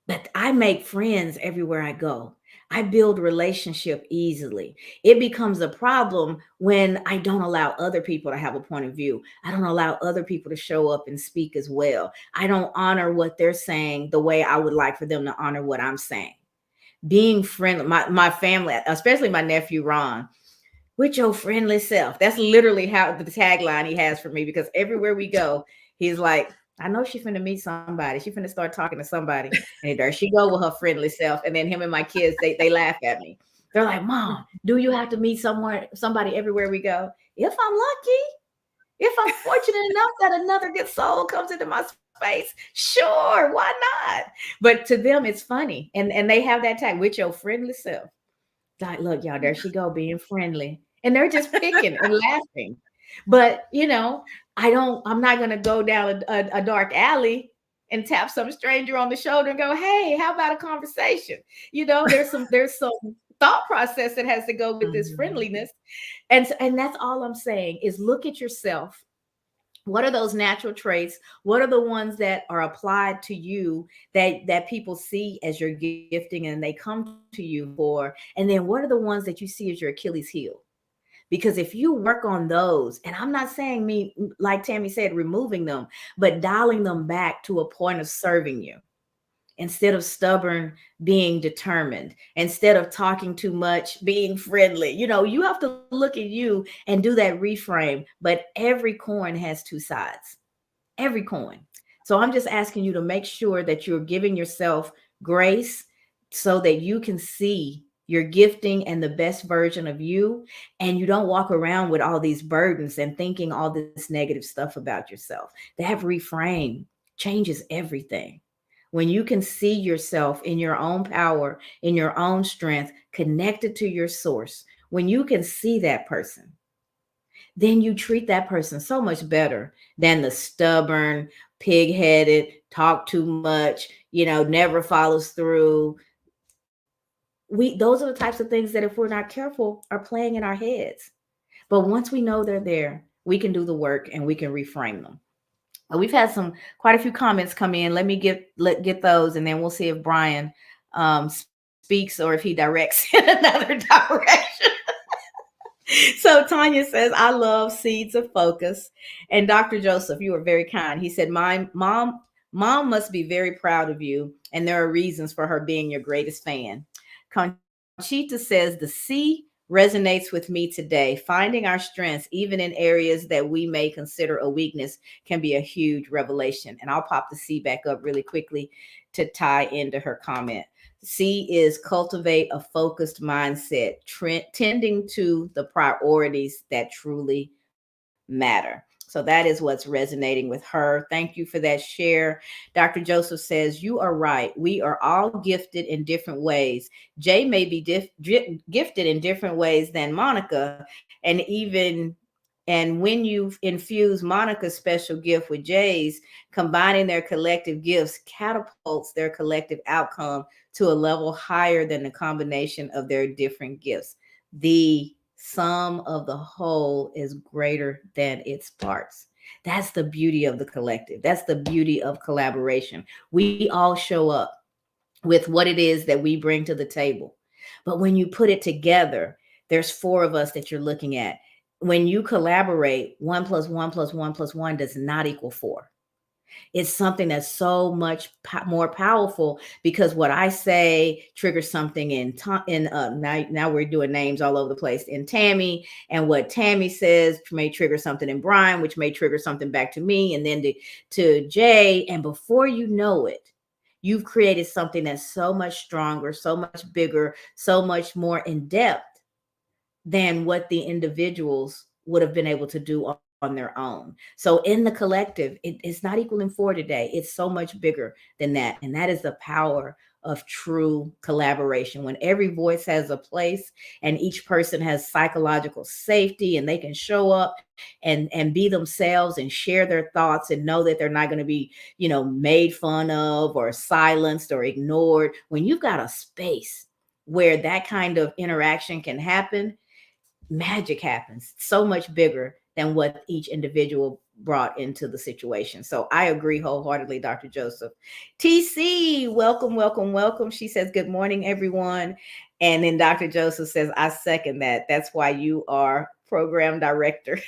But I make friends everywhere I go. I build relationship easily. It becomes a problem when I don't allow other people to have a point of view. I don't allow other people to show up and speak as well. I don't honor what they're saying the way I would like for them to honor what I'm saying. Being friendly, my family, especially my nephew Ron, with your friendly self. That's literally how the tagline he has for me, because everywhere we go, he's like, I know she's finna meet somebody. She finna start talking to somebody. And there she go with her friendly self. And then him and my kids, they laugh at me. They're like, Mom, do you have to meet somebody everywhere we go? If I'm lucky, if I'm fortunate enough that another good soul comes into my space, sure, why not? But to them, it's funny. And they have that tag, with your friendly self. Like, look, y'all, there she go being friendly. And they're just picking and laughing. But I'm not gonna go down a dark alley and tap some stranger on the shoulder and go, hey, how about a conversation? There's some thought process that has to go with this friendliness. And that's all I'm saying is look at yourself. What are those natural traits? What are the ones that are applied to you that people see as your gifting and they come to you for? And then what are the ones that you see as your Achilles heel? Because if you work on those, and I'm not saying me, like Tammy said, removing them, but dialing them back to a point of serving you. Instead of stubborn, being determined. Instead of talking too much, being friendly. You have to look at you and do that reframe. But every coin has two sides. Every coin. So I'm just asking you to make sure that you're giving yourself grace so that you can see your gifting and the best version of you. And you don't walk around with all these burdens and thinking all this negative stuff about yourself. That reframe changes everything. When you can see yourself in your own power, in your own strength, connected to your source, when you can see that person, then you treat that person so much better than the stubborn, pig-headed, talk too much, never follows through. Those are the types of things that, if we're not careful, are playing in our heads. But once we know they're there, we can do the work and we can reframe them. We've had quite a few comments come in. Let me get those, and then we'll see if Brian speaks or if he directs in another direction. So Tanya says, I love Seeds of Focus. And Dr. Joseph, you were very kind. He said, my mom must be very proud of you, and there are reasons for her being your greatest fan. Conchita says, the C resonates with me today. Finding our strengths, even in areas that we may consider a weakness, can be a huge revelation. And I'll pop the C back up really quickly to tie into her comment. C is cultivate a focused mindset, tending to the priorities that truly matter. So that is what's resonating with her. Thank you for that share. Dr. Joseph says, you are right. We are all gifted in different ways. Jay may be gifted in different ways than Monica. And when you infuse Monica's special gift with Jay's, combining their collective gifts catapults their collective outcome to a level higher than the combination of their different gifts. The sum of the whole is greater than its parts. That's the beauty of the collective. That's the beauty of collaboration. We all show up with what it is that we bring to the table. But when you put it together, there's 4 of us that you're looking at. When you collaborate, 1 + 1 + 1 + 1 does not equal 4. It's something that's so much more powerful, because what I say triggers something now we're doing names all over the place in Tammy, and what Tammy says may trigger something in Brian, which may trigger something back to me, and then to Jay. And before you know it, you've created something that's so much stronger, so much bigger, so much more in depth than what the individuals would have been able to do on their own. So in the collective, it's not equaling 4 today. It's so much bigger than that. And that is the power of true collaboration, when every voice has a place and each person has psychological safety and they can show up and be themselves and share their thoughts and know that they're not going to be, made fun of or silenced or ignored. When you've got a space where that kind of interaction can happen, magic happens so much bigger than what each individual brought into the situation. So I agree wholeheartedly, Dr. Joseph. TC, welcome, welcome, welcome. She says, good morning, everyone. And then Dr. Joseph says, I second that. That's why you are program director.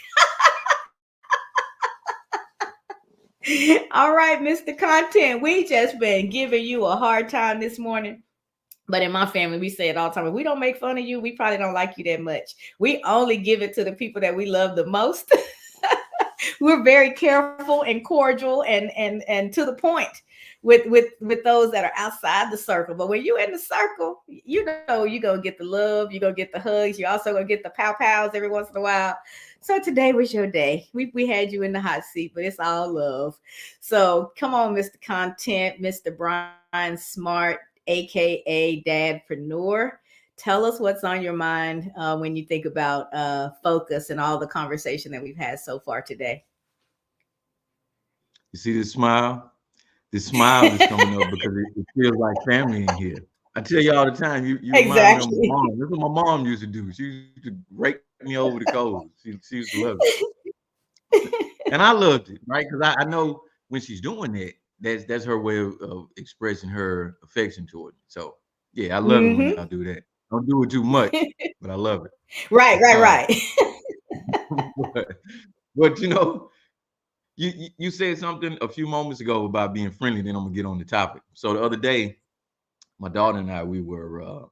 All right, Mr. Content, we just been giving you a hard time this morning. But in my family, we say it all the time. If we don't make fun of you, we probably don't like you that much. We only give it to the people that we love the most. We're very careful and cordial and to the point with those that are outside the circle. But when you're in the circle, you're gonna get the love, you're gonna get the hugs, you're also gonna get the pow-pows every once in a while. So today was your day. We had you in the hot seat, but it's all love. So come on, Mr. Content, Mr. Brian Smart, aka Dadpreneur. Tell us what's on your mind when you think about focus and all the conversation that we've had so far today. You see this smile? This smile is coming up because it feels like family in here. I tell you all the time, you remind me of my mom. This is what my mom used to do. She used to rake me over the coals. She used to love it. And I loved it, right? Because I know when she's doing that, that's her way of expressing her affection toward me. So yeah, I love it when y'all do that. Don't do it too much, but I love it. Right. But you said something a few moments ago about being friendly. Then I'm gonna get on the topic. So the other day, my daughter and I, we were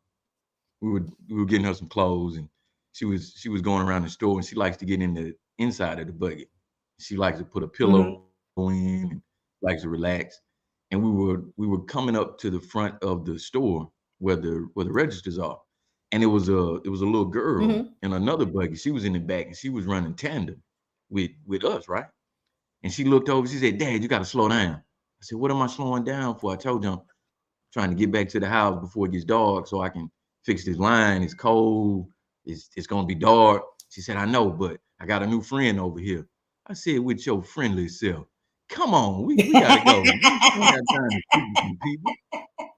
getting her some clothes, and she was going around the store, and she likes to get in the inside of the buggy. She likes to put a pillow in, and likes to relax. And we were coming up to the front of the store where the registers are, and it was a little girl in another buggy. She was in the back, and she was running tandem with us, right? And she looked over. She said, "Dad, you got to slow down." I said, "What am I slowing down for?" I told them, trying to get back to the house before it gets dark so I can fix this line. It's cold. It's gonna be dark. She said, "I know, but I got a new friend over here." I said, "With your friendly self. Come on, we gotta go. We ain't got time to speak to some people.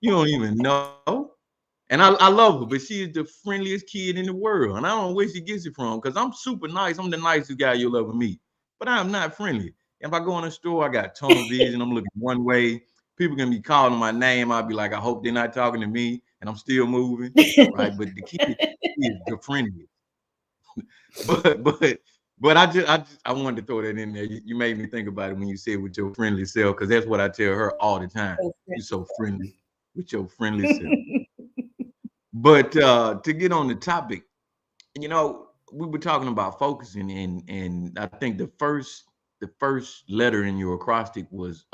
You don't even know." And I love her, but she is the friendliest kid in the world. And I don't know where she gets it from, because I'm super nice. I'm the nicest guy you'll ever meet. But I'm not friendly. If I go in a store, I got tunnel vision. I'm looking one way. People can be calling my name. I'll be like, I hope they're not talking to me, and I'm still moving. Right. But the kid is the friendliest. But I wanted to throw that in there. You made me think about it when you said with your friendly self, because that's what I tell her all the time. You're so friendly with your friendly self. But to get on the topic, we were talking about focusing, and I think the first letter in your acrostic was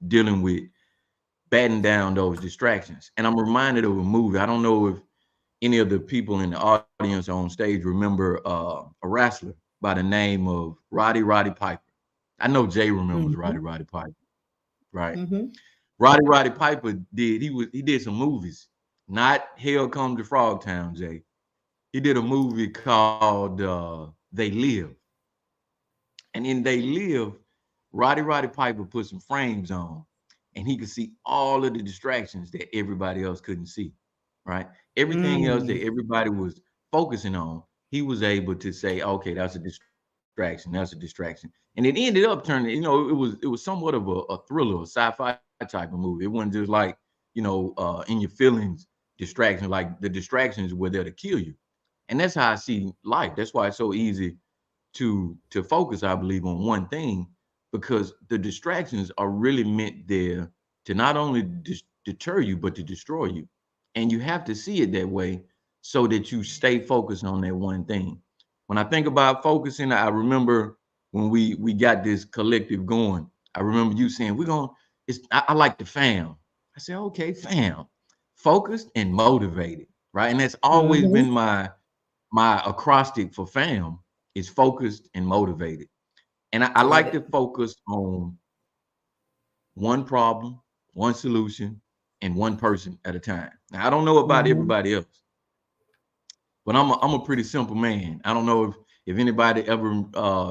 dealing with batting down those distractions. And I'm reminded of a movie. I don't know if any of the people in the audience on stage remember a wrestler by the name of Roddy Piper. I know Jay remembers Roddy Piper, right? Roddy Piper he did some movies, not Hell Comes to Frogtown, Jay. He did a movie called They Live. And in They Live, Roddy Piper put some frames on, and he could see all of the distractions that everybody else couldn't see, right? Everything else that everybody was focusing on, he was able to say, okay, that's a distraction, that's a distraction. And it ended up turning, it was somewhat of a thriller, a sci-fi type of movie. It wasn't just like, in your feelings distraction, like the distractions were there to kill you. And that's how I see life. That's why it's so easy to focus, I believe, on one thing, because the distractions are really meant there to not only deter you, but to destroy you. And you have to see it that way so that you stay focused on that one thing. When I think about focusing, I remember when we got this collective going. I remember you saying, I like the fam. I said, okay, fam, focused and motivated, right? And that's always been my acrostic for fam, is focused and motivated. And I like to focus on one problem, one solution, and one person at a time. Now, I don't know about everybody else, but I'm a pretty simple man. I don't know if anybody ever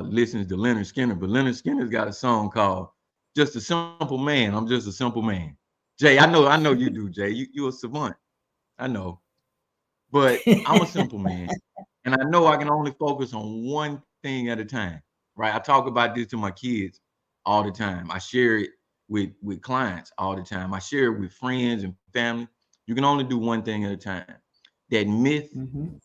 listens to Leonard Skinner, but Leonard Skinner's got a song called "Just a Simple Man." I'm just a simple man. Jay, I know you do, Jay. You a savant. I know, but I'm a simple man, and I know I can only focus on one thing at a time. Right? I talk about this to my kids all the time. I share it with clients all the time. I share it with friends and family. You can only do one thing at a time. That myth,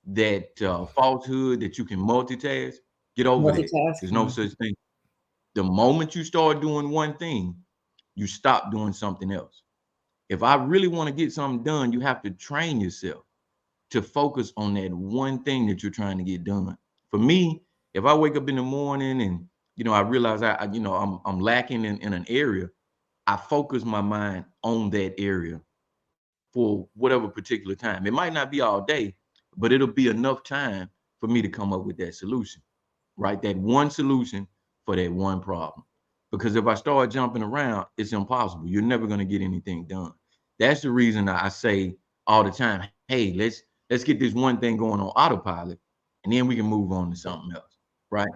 that falsehood that you can multitask, get over that. There's no such thing. The moment you start doing one thing, you stop doing something else. If I really want to get something done, you have to train yourself to focus on that one thing that you're trying to get done. For me, if I wake up in the morning and I realize I'm lacking in an area, I focus my mind on that area for whatever particular time. It might not be all day, but it'll be enough time for me to come up with that solution, right? That one solution for that one problem. Because if I start jumping around, it's impossible. You're never going to get anything done. That's the reason I say all the time, hey, let's get this one thing going on autopilot, and then we can move on to something else, right?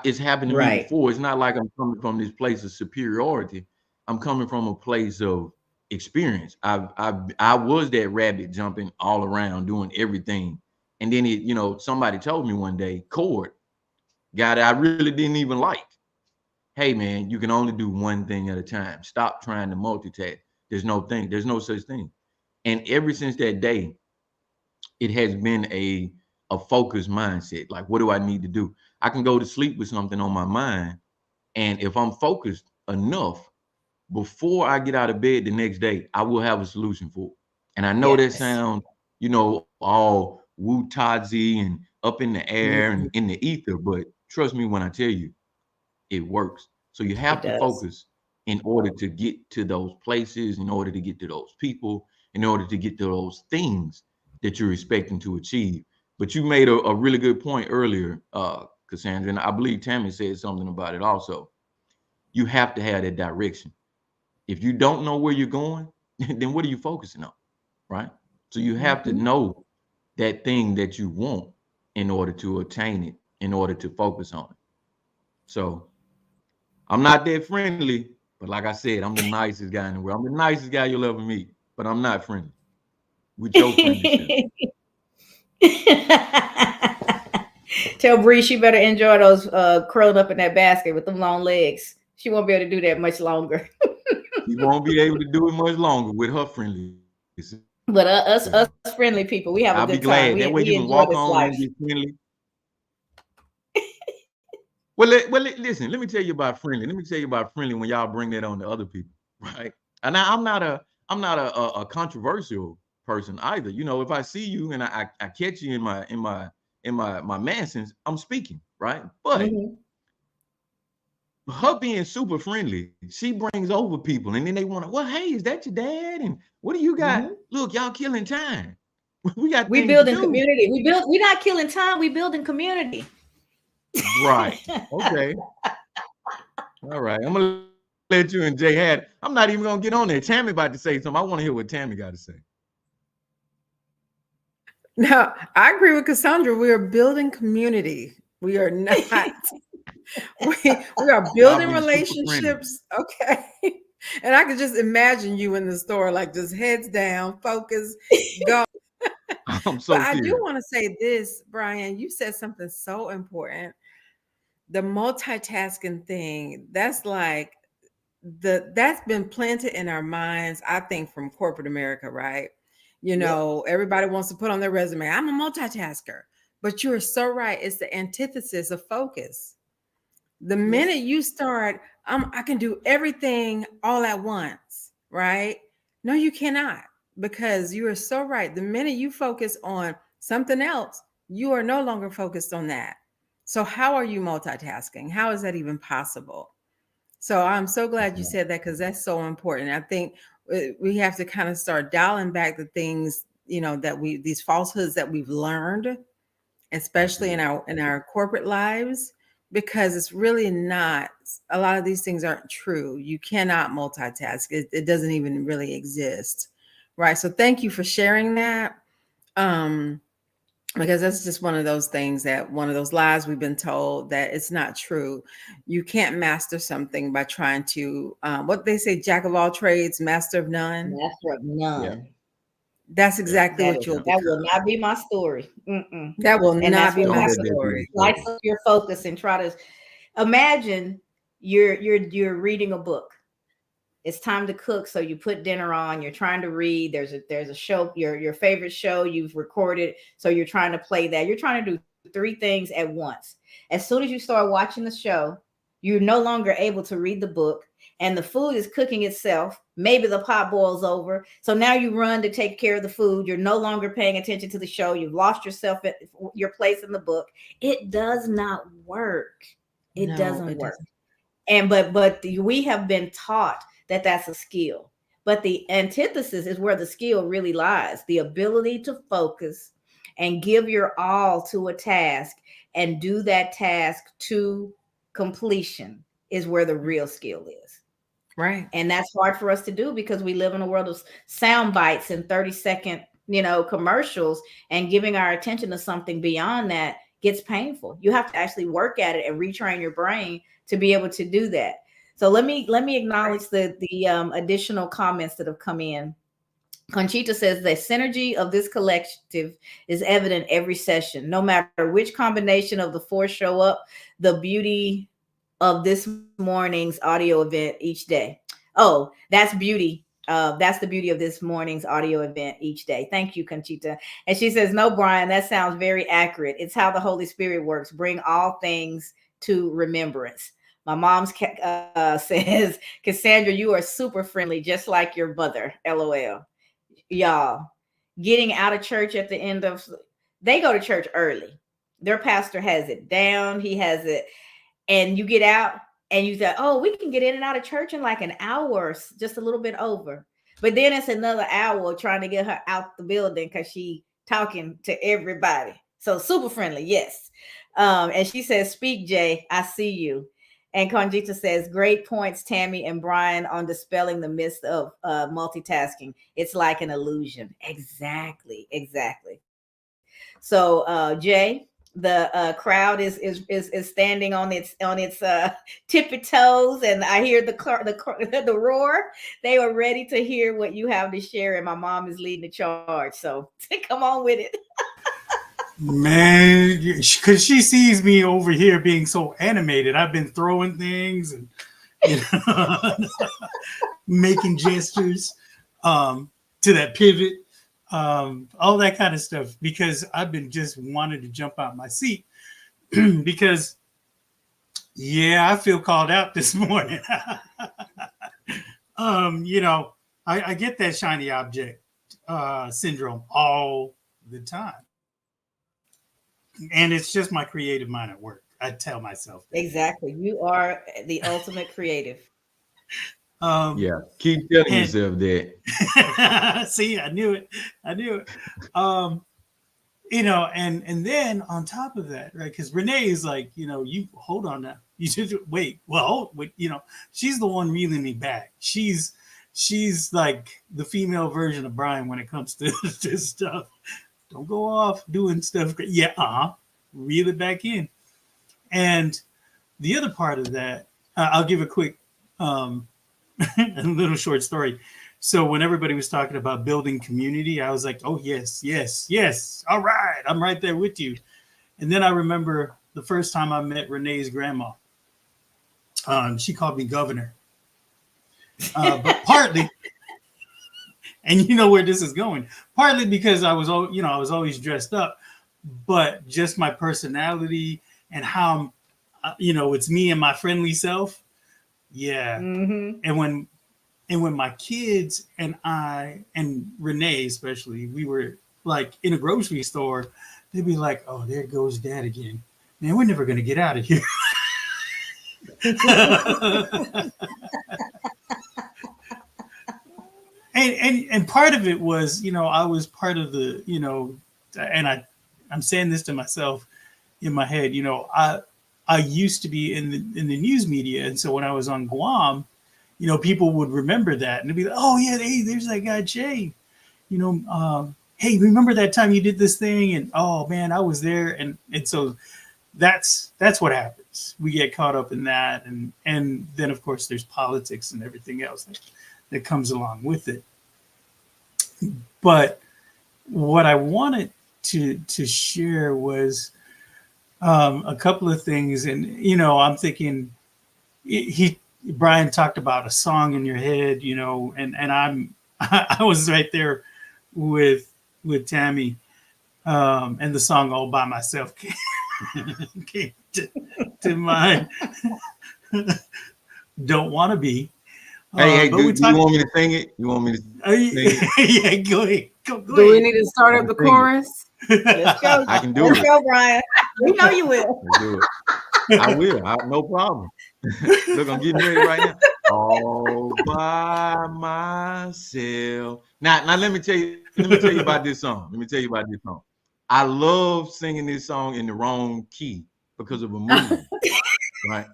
It's happened to me before. It's not like I'm coming from this place of superiority. I'm coming from a place of experience. I was that rabbit jumping all around, doing everything, and then somebody told me one day, Cord, guy that I really didn't even like, hey man, you can only do one thing at a time. Stop trying to multitask. There's no such thing. And ever since that day, it has been a focused mindset. Like, what do I need to do? I can go to sleep with something on my mind, and if I'm focused enough, before I get out of bed the next day, I will have a solution for it. And I know that sounds, all woo-tazi and up in the air and in the ether, but trust me when I tell you, it works. So you have to focus in order to get to those places, in order to get to those people, in order to get to those things that you're expecting to achieve. But you made a really good point earlier, Cassandra, and I believe Tammy said something about it also. You have to have that direction. If you don't know where you're going, then what are you focusing on, right? So you have to know that thing that you want in order to attain it, in order to focus on it. So I'm not that friendly, but like I said, I'm the nicest guy in the world. I'm the nicest guy you'll ever meet, but I'm not friendly with your friendly Tell Bree she better enjoy those curled up in that basket with them long legs. She won't be able to do that much longer. She won't be able to do it much longer with her friendly. But us friendly people, we have a I'll good be glad. time. That way We you can enjoy walk this on life. and get friendly. Listen. Let me tell you about friendly. Let me tell you about friendly when y'all bring that on to other people, right? And I'm not a controversial person either. If I see you and I catch you in my Mansons, I'm speaking, right? But her being super friendly, she brings over people, and then they want to, well, hey, is that your dad? And what do you got? Look, y'all killing time. We got we things building to do. community. We're not killing time. We building community. Right. Okay. All right. I'm gonna let you and Jay had. I'm not even gonna get on there. Tammy about to say something. I want to hear what Tammy got to say. No, I agree with Cassandra. We are building community. We are not. we are building relationships. Okay. And I could just imagine you in the store, like just heads down, focus, go. I'm so But serious. I do want to say this, Brian. You said something so important. The multitasking thing, that's been planted in our minds, I think, from corporate America, right? Everybody wants to put on their resume, I'm a multitasker. But you're so right. It's the antithesis of focus. The minute you start, I can do everything all at once, right? No, you cannot, because you are so right. The minute you focus on something else, you are no longer focused on that. So how are you multitasking? How is that even possible? So I'm so glad you said that, because that's so important. I think we have to kind of start dialing back the things, that these falsehoods that we've learned, especially in our corporate lives. because it's really not, a lot of these things aren't true. You cannot multitask. It doesn't even really exist. Right. So thank you for sharing that. Because that's just one of those things, that one of those lies we've been told, that it's not true. You can't master something by trying to, what they say, jack of all trades, master of none. Master of none. Yeah. That's exactly That, what you'll that will become. not be my story. Mm-mm. That will And not that's be what my happens. story. Slice up your focus and try to imagine you're reading a book. It's time to cook, so you put dinner on. You're trying to read. There's a show, your favorite show you've recorded, so you're trying to play that. You're trying to do 3 things at once. As soon as you start watching the show, you're no longer able to read the book, and the food is cooking itself. Maybe the pot boils over, so now you run to take care of the food. You're no longer paying attention to the show. You've lost yourself at your place in the book. It does not work. It doesn't work. And but we have been taught that that's a skill. But the antithesis is where the skill really lies. The ability to focus and give your all to a task and do that task to completion is where the real skill is. Right. And that's hard for us to do because we live in a world of sound bites and 30-second, commercials, and giving our attention to something beyond that gets painful. You have to actually work at it and retrain your brain to be able to do that. So let me acknowledge the additional comments that have come in. Conchita says the synergy of this collective is evident every session. No matter which combination of the 4 show up, the beauty of this morning's audio event each day. Oh, that's beauty. That's the beauty of this morning's audio event each day. Thank you, Conchita. And she says, no, Brian, that sounds very accurate. It's how the Holy Spirit works. Bring all things to remembrance. My mom says, Cassandra, you are super friendly, just like your mother. LOL. Y'all, getting out of church at the end of, they go to church early. Their pastor has it down. He has it. And you get out and you say, oh, we can get in and out of church in like an hour, just a little bit over. But then it's another hour trying to get her out the building because she talking to everybody. So super friendly, yes. And she says, speak, Jay, I see you. And Conjita says, great points, Tammy and Brian, on dispelling the myth of multitasking. It's like an illusion. Exactly. So, Jay, the crowd is standing on its tippy toes, and I hear the roar. They are ready to hear what you have to share, and my mom is leading the charge. So come on with it. Man, because she sees me over here being so animated. I've been throwing things and making gestures to that pivot, all that kind of stuff, because I've been just wanting to jump out my seat because, I feel called out this morning. I get that shiny object syndrome all the time. And it's just my creative mind at work. I tell myself that. Exactly. You are the ultimate creative. Keep telling yourself that. See, I knew it. And then on top of that, right? Because Renee is like, you hold on now. You just wait. Well, she's the one reeling me back. She's like the female version of Brian when it comes to this stuff. Don't go off doing stuff. Yeah, reel it back in. And the other part of that, I'll give a quick, a little short story. So when everybody was talking about building community, I was like, oh, yes. All right. I'm right there with you. And then I remember the first time I met Renee's grandma. She called me governor. But partly, and you know where this is going, partly because I was always dressed up, but just my personality and how, it's me and my friendly self. Yeah. Mm-hmm. And when my kids and I, and Renee especially, we were like in a grocery store, they'd be like, oh, there goes dad again. Man, we're never going to get out of here. And part of it was, I was part of the, and I'm saying this to myself in my head, I used to be in the news media, and so when I was on Guam, people would remember that and they'd be like, "Oh yeah, hey, there's that guy Jay. Hey, remember that time you did this thing?" And oh man, I was there, and so that's what happens. We get caught up in that, and then of course there's politics and everything else that comes along with it. But what I wanted to share was a couple of things, and I'm thinking Brian talked about a song in your head, and I was right there with Tammy, and the song "All by Myself" came to mind. Don't want to be. Hey, do you want me to sing it? You want me to sing it? Yeah, go ahead. Go Do we ahead. need to start up the chorus? Let's go. I can do Let's it. go, Brian. We know you will. I'll do it. I will. No problem. Look, I'm getting ready right now. All by myself. Now let me tell you about this song. I love singing this song in the wrong key because of a movie. Right?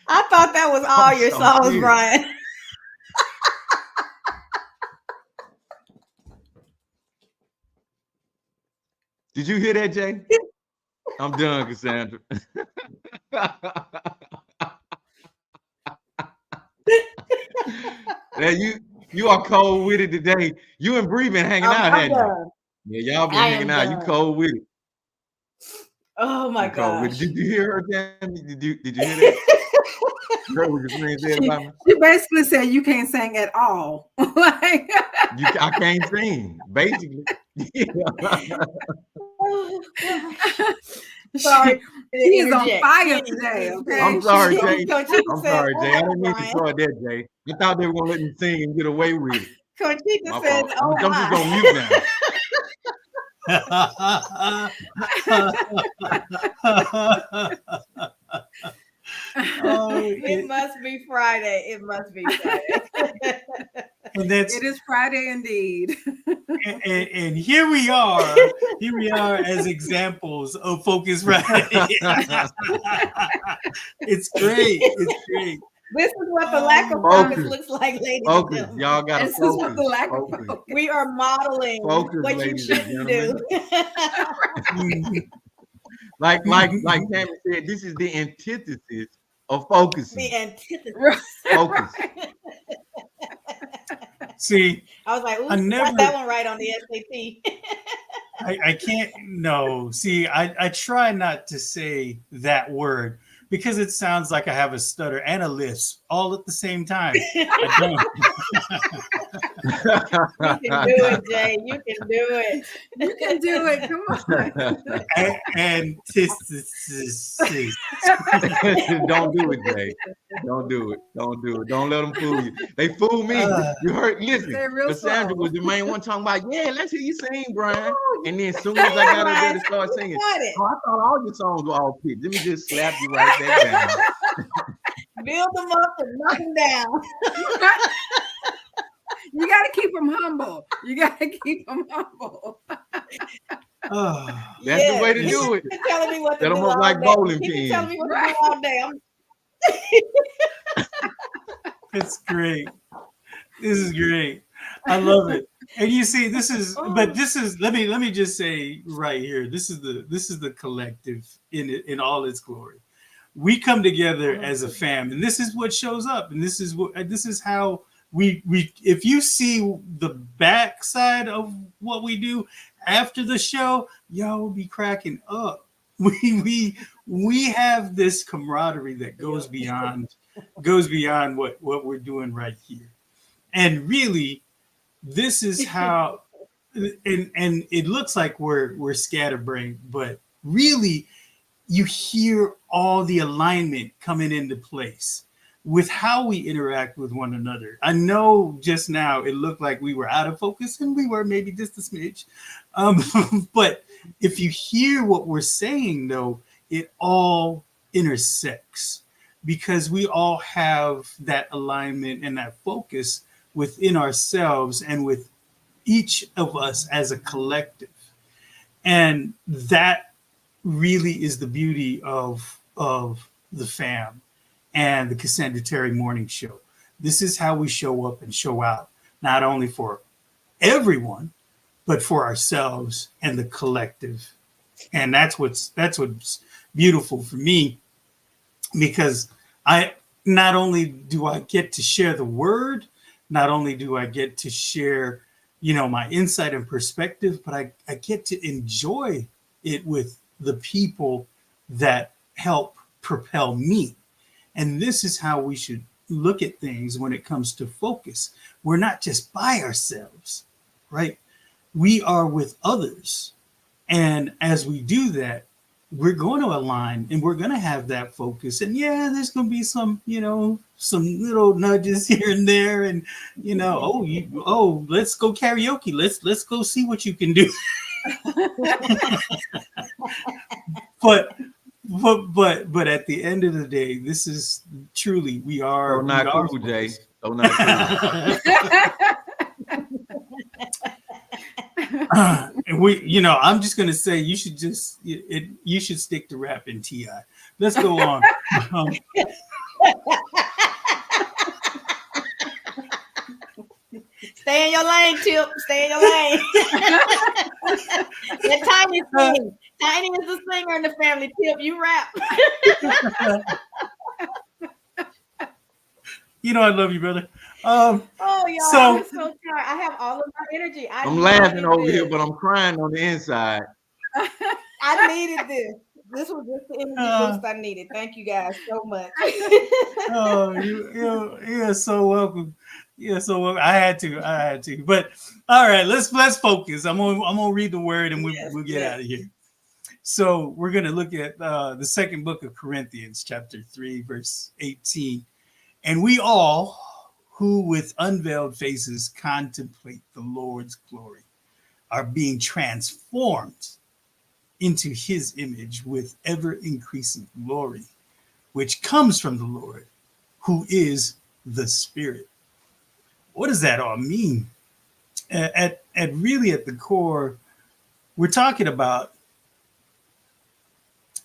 I thought that was all your songs, serious. Brian. Did you hear that, Jay? I'm done, Cassandra. Now you are cold with it today. You and Bree been hanging out, hadn't you? Yeah, y'all been hanging out. You cold with it. Oh my gosh. Did you hear her, Tammy? Did you hear that? You heard what your friend said about me? She basically said you can't sing at all. Like I can't sing, basically. Sorry. She's on fire today. Okay. I'm sorry, Jay. Conchita I'm said, sorry, Jay. I didn't mean to Brian. start that, Jay. I thought they were gonna let me sing and get away with it. Conchita My says, fault. I'm just gonna mute now. It must be Friday. It must be Friday. And It is Friday indeed. and here we are as examples of Focus Friday. It's great. This is what the lack of focus looks like, ladies and gentlemen. Y'all gotta This is focus. what the lack of Focus. focus. We are modeling Focus, what you ladies and shouldn't do. Like Tammy said, this is the antithesis of focusing. The antithesis. Focus. See, I was like, ooh, I got that one right on the SAT. I can't. No, see, I try not to say that word because it sounds like I have a stutter and a lisp all at the same time. I don't. You can do it, Jay. You can do it. You can do it. Come on. Antithesis. Don't do it, Jay. Don't do it. Don't let them fool you. They fool me. You heard? Listen, They're real Cassandra slow. was the main one talking about, yeah, let's hear you sing, Brian. And then as soon as I got up there to start singing, I thought all your songs were all pitched. Let me just slap you right back down. Build them up and knock them down. You got to keep them humble. That's the way to do it. You're telling me what to Set do them up all like day. bowling Keep pins. telling me what to do all day. It's great. This is great. I love it. And you see, this is let me just say right here, this is the collective in all its glory. We come together as a fam, and this is what shows up, and this is how we if you see the backside of what we do after the show, y'all will be cracking up. We have this camaraderie that goes beyond what we're doing right here. And really, this is how and it looks like we're scatterbrained, but really you hear all the alignment coming into place with how we interact with one another. I know just now it looked like we were out of focus, and we were maybe just a smidge. But if you hear what we're saying, though, it all intersects because we all have that alignment and that focus within ourselves and with each of us as a collective. And that really is the beauty of the fam and the Cassandra Terry morning show. This is how we show up and show out, not only for everyone, but for ourselves and the collective. And that's what's beautiful for me, because I not only do I get to share the word, not only do I get to share, my insight and perspective, but I get to enjoy it with the people that help propel me. And this is how we should look at things when it comes to focus. We're not just by ourselves, right? We are with others. And as we do that, we're going to align and we're going to have that focus. And yeah, there's going to be some, some little nudges here and there. And, let's go karaoke. Let's go see what you can do. But at the end of the day, this is truly, we are. Oh, not cool, Jay. Oh, not cool. And I'm just gonna say you should stick to rap and Ti. Let's go on. Stay in your lane, Tip. Stay in your lane. Let Tiny sing. Tiny is the singer in the family. Tip, you rap. I love you, brother. Y'all, I'm so tired. I have all of my energy. I'm laughing over here, but I'm crying on the inside. I needed this. This was just the energy boost I needed. Thank you guys so much. You're so welcome. Yeah, so I had to. But all right, let's focus. I'm gonna read the word and we'll get out of here. So we're gonna look at the second book of Corinthians, chapter 3, verse 18. And we all who with unveiled faces contemplate the Lord's glory are being transformed into his image with ever increasing glory, which comes from the Lord, who is the Spirit. What does that all mean? At the core, we're talking about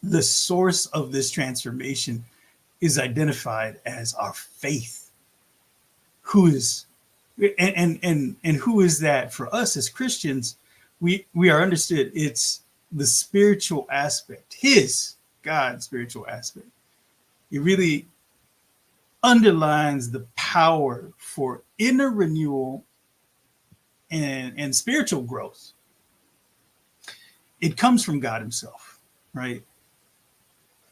the source of this transformation is identified as our faith. Who is and who is that for us as Christians? We are understood. It's the spiritual aspect, God's spiritual aspect. It really underlines the power for inner renewal and spiritual growth. It comes from God himself, right?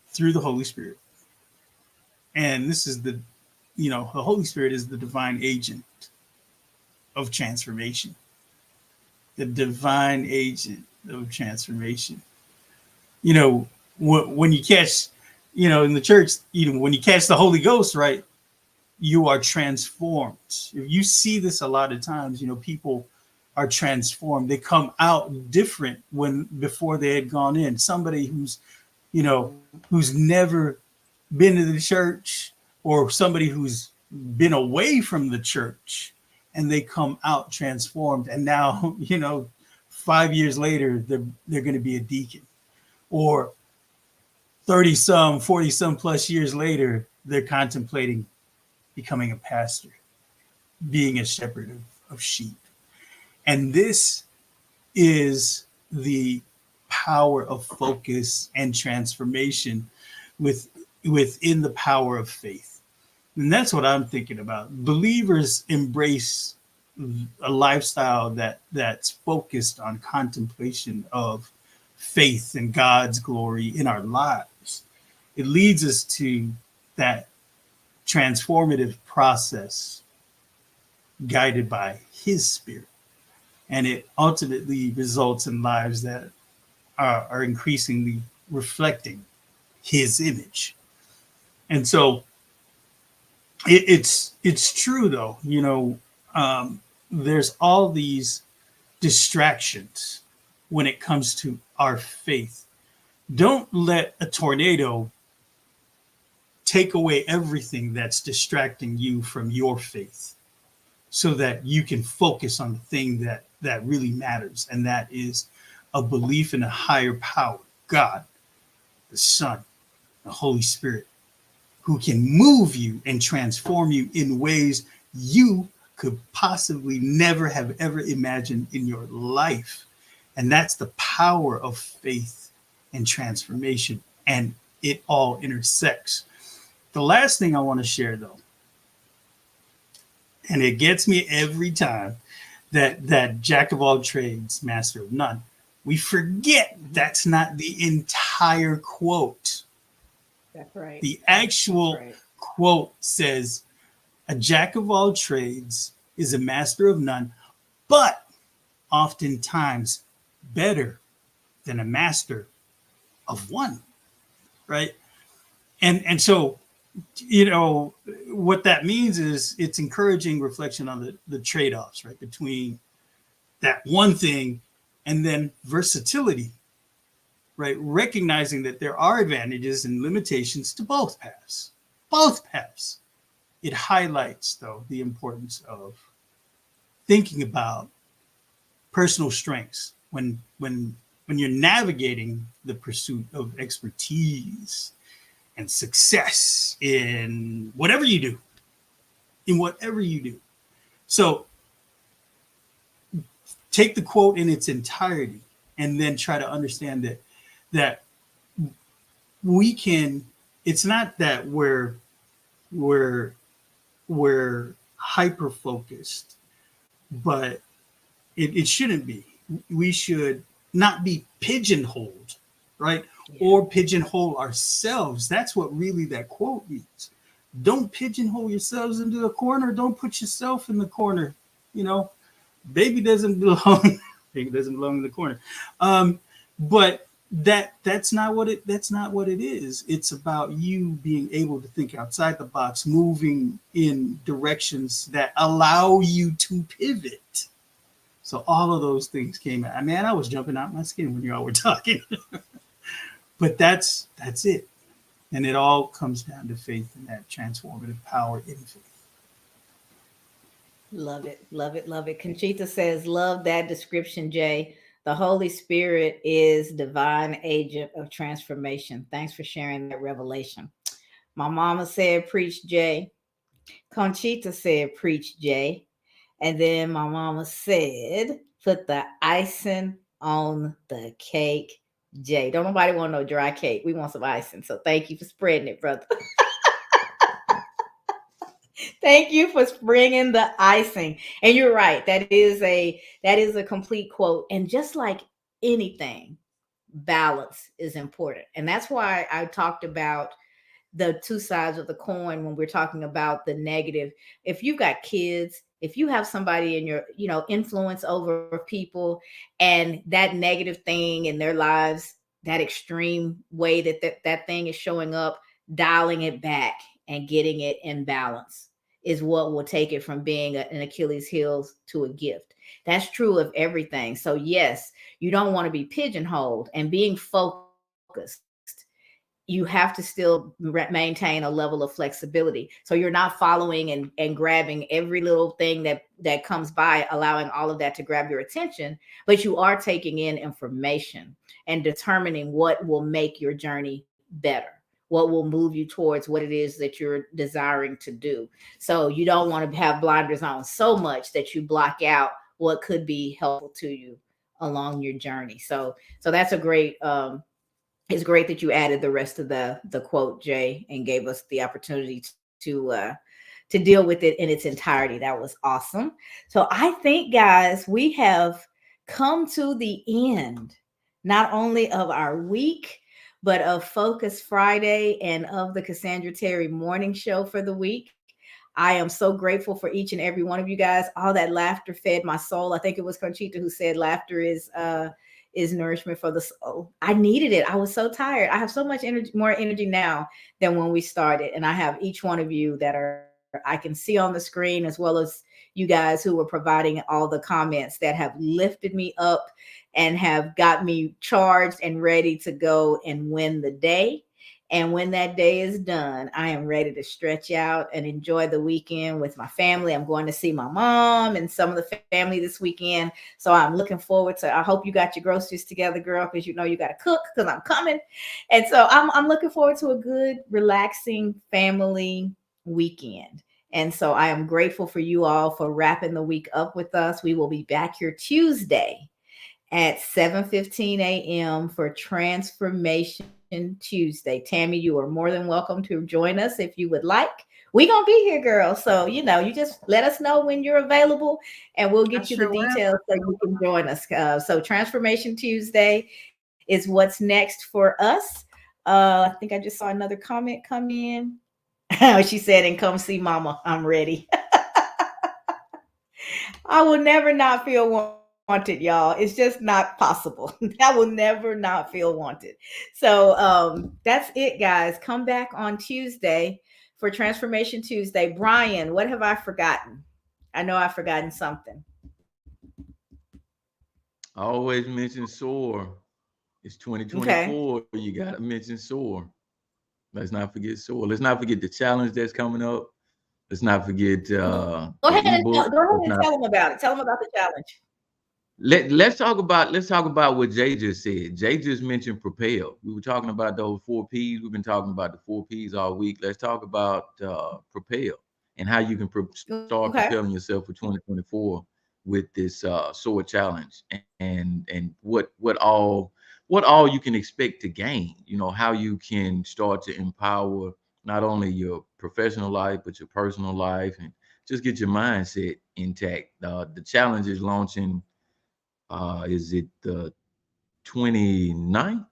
Through the Holy Spirit. And this is the Holy Spirit is the divine agent of transformation. The divine agent of transformation. When you catch, in the church, when you catch the Holy Ghost, right, you are transformed. You see this a lot of times, people are transformed. They come out different before they had gone in. Somebody who's never been to the church, or somebody who's been away from the church, and they come out transformed. And now, 5 years later, they're going to be a deacon, or 30 some, 40 some plus years later, they're contemplating becoming a pastor, being a shepherd of sheep. And this is the power of focus and transformation within the power of faith. And that's what I'm thinking about. Believers embrace a lifestyle that's focused on contemplation of faith and God's glory in our lives. It leads us to that transformative process guided by his Spirit. And it ultimately results in lives that are increasingly reflecting his image. And so it's true, though, there's all these distractions when it comes to our faith. Don't let a tornado take away everything that's distracting you from your faith, so that you can focus on the thing that really matters. And that is a belief in a higher power, God, the Son, the Holy Spirit, who can move you and transform you in ways you could possibly never have ever imagined in your life. And that's the power of faith and transformation. And it all intersects. The last thing I want to share, though, and it gets me every time, that jack of all trades, master of none. We forget that's not the entire quote. That's right. The actual quote says, a jack of all trades is a master of none, but oftentimes better than a master of one, right? And so, you know, what that means is it's encouraging reflection on the trade-offs, right, between that one thing and then versatility, right? Recognizing that there are advantages and limitations to both paths. Both paths. It highlights, though, the importance of thinking about personal strengths when you're navigating the pursuit of expertise and success in whatever you do. In whatever you do. So take the quote in its entirety and then try to understand that we can, it's not that we're hyper focused, but it shouldn't be. We should not be pigeonholed, right? Yeah. Or pigeonhole ourselves. That's what really that quote means. Don't pigeonhole yourselves into a corner. Don't put yourself in the corner. You know, baby doesn't belong. Baby doesn't belong in the corner. But that's not what it is. It's about you being able to think outside the box, moving in directions that allow you to pivot. So all of those things came out. Man, I was jumping out my skin when y'all were talking. But that's it. And it all comes down to faith and that transformative power in faith. Love it, love it, love it. Conchita says, love that description, Jay. The Holy Spirit is divine agent of transformation. Thanks for sharing that revelation. My mama said, preach, Jay. Conchita said, preach, Jay. And then my mama said, put the icing on the cake, Jay. Don't nobody want no dry cake. We want some icing. So thank you for spreading it, brother. Thank you for bringing the icing. And you're right. That is a complete quote. And just like anything, balance is important. And that's why I talked about the two sides of the coin when we're talking about the negative. If you've got kids, if you have somebody in your, influence over people, and that negative thing in their lives, that extreme way that thing is showing up, dialing it back and getting it in balance is what will take it from being an Achilles heel to a gift. That's true of everything. So yes, you don't want to be pigeonholed, and being focused, you have to still maintain a level of flexibility. So you're not following and grabbing every little thing that comes by, allowing all of that to grab your attention, but you are taking in information and determining what will make your journey better, what will move you towards what it is that you're desiring to do. So you don't want to have blinders on so much that you block out what could be helpful to you along your journey. So that's a great, it's great that you added the rest of the quote, Jay, and gave us the opportunity to deal with it in its entirety. That was awesome. So I think, guys, we have come to the end, not only of our week, but of Focus Friday and of the Cassandra Terry Morning Show for the week. I am so grateful for each and every one of you guys. All that laughter fed my soul. I think it was Conchita who said laughter is nourishment for the soul. I needed it. I was so tired. I have so much energy, more energy now than when we started. And I have each one of you that I can see on the screen, as well as you guys who were providing all the comments that have lifted me up and have got me charged and ready to go and win the day. And when that day is done, I am ready to stretch out and enjoy the weekend with my family. I'm going to see my mom and some of the family this weekend. So I'm looking forward to, I hope you got your groceries together, girl, because you know you got to cook because I'm coming. And so I'm looking forward to a good, relaxing family weekend. And so I am grateful for you all for wrapping the week up with us. We will be back here Tuesday at 7:15 a.m. for Transformation Tuesday. Tammy, you are more than welcome to join us if you would like. We're going to be here, girl. So, you know, you just let us know when you're available and we'll get you the details so you can join us. So Transformation Tuesday is what's next for us. I think I just saw another comment come in. She said, and come see mama. I'm ready. I will never not feel wanted, y'all. It's just not possible. I will never not feel wanted. So that's it, guys. Come back on Tuesday for Transformation Tuesday. Brian, what have I forgotten? I know I've forgotten something. I always mention SOAR. It's 2024. Okay. You got to mention SOAR. Let's not forget SOAR. Let's not forget the challenge that's coming up. Let's not forget go ahead and tell them about it. Tell them about the challenge. Let's talk about what Jay just said. Jay just mentioned propel. We were talking about those 4 P's. We've been talking about the 4 P's all week. Let's talk about propel and how you can start propelling yourself for 2024 with this SOAR challenge and what all you can expect to gain. You know, how you can start to empower not only your professional life but your personal life and just get your mindset intact. The challenge is launching. Is it the 29th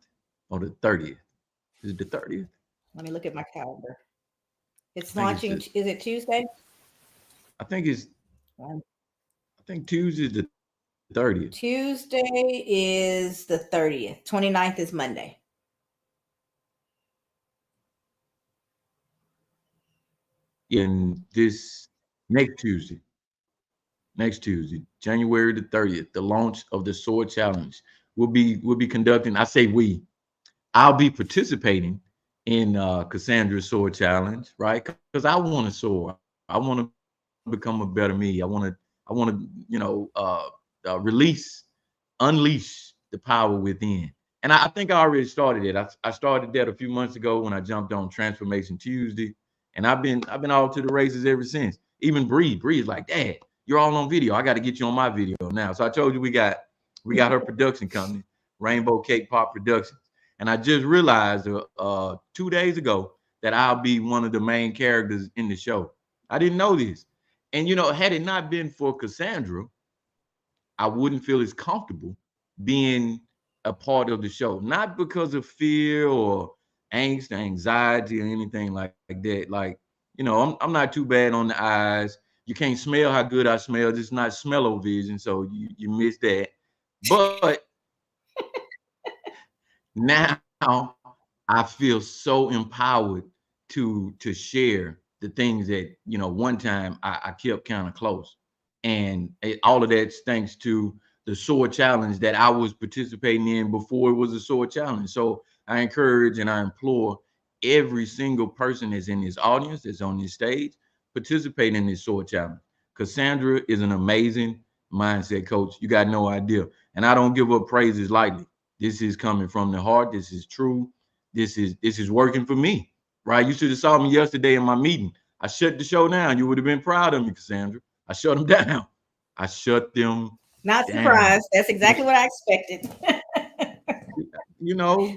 or the 30th? Is it the 30th? Let me look at my calendar. It's launching. Is it Tuesday? I think Tuesday is the 30th. Tuesday is the 30th. 29th is Monday. And this next Tuesday, January the 30th, the launch of the SOAR Challenge. We'll be conducting. I say we. I'll be participating in Cassandra's SOAR Challenge, right? Because I want to soar. I want to become a better me. I want to, unleash the power within. And I think I already started it. I started that a few months ago when I jumped on Transformation Tuesday, and I've been all to the races ever since. Even Bree's like, Dad, you're all on video. I got to get you on my video now. So I told you we got her production company, Rainbow Cake Pop Productions, and I just realized 2 days ago that I'll be one of the main characters in the show. I didn't know this, and had it not been for Cassandra, I wouldn't feel as comfortable being a part of the show, not because of fear or angst, anxiety, or anything like that. Like, I'm not too bad on the eyes. You can't smell how good I smell. It's not smell-o-vision, so you miss that. But now I feel so empowered to share the things that one time I kept kind of close. And all of that's thanks to the SOAR challenge that I was participating in before it was a SOAR challenge. So I encourage and I implore every single person that's in this audience, that's on this stage, participate in this SOAR challenge. Cassandra is an amazing mindset coach. You got no idea. And I don't give up praises lightly. This is coming from the heart. This is true. This is working for me, right? You should have saw me yesterday in my meeting. I shut the show down. You would have been proud of me, Cassandra. I shut them down. I shut them Not down. Surprised. That's exactly what I expected.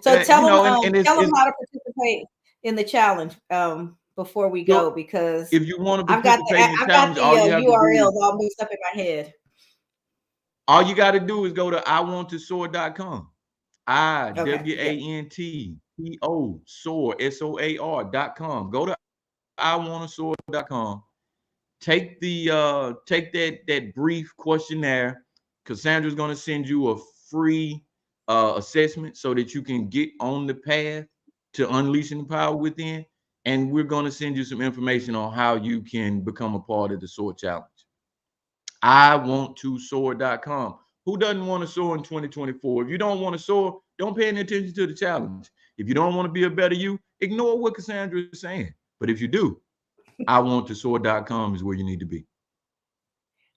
So tell them how to participate in the challenge before we go, because if you want to I've got the URLs all mixed up in my head. All you got to do is go to iwanttosoar.com. IWANTTO SOAR SOAR.com. Go to iwanttosoar.com. Take that brief questionnaire. Cassandra's going to send you a free assessment so that you can get on the path to unleashing the power within. And we're going to send you some information on how you can become a part of the SOAR challenge. iwanttosoar.com. Who doesn't want to soar in 2024? If you don't want to soar, don't pay any attention to the challenge. If you don't want to be a better you, ignore what Cassandra is saying. But if you do, iwanttosoar.com is where you need to be.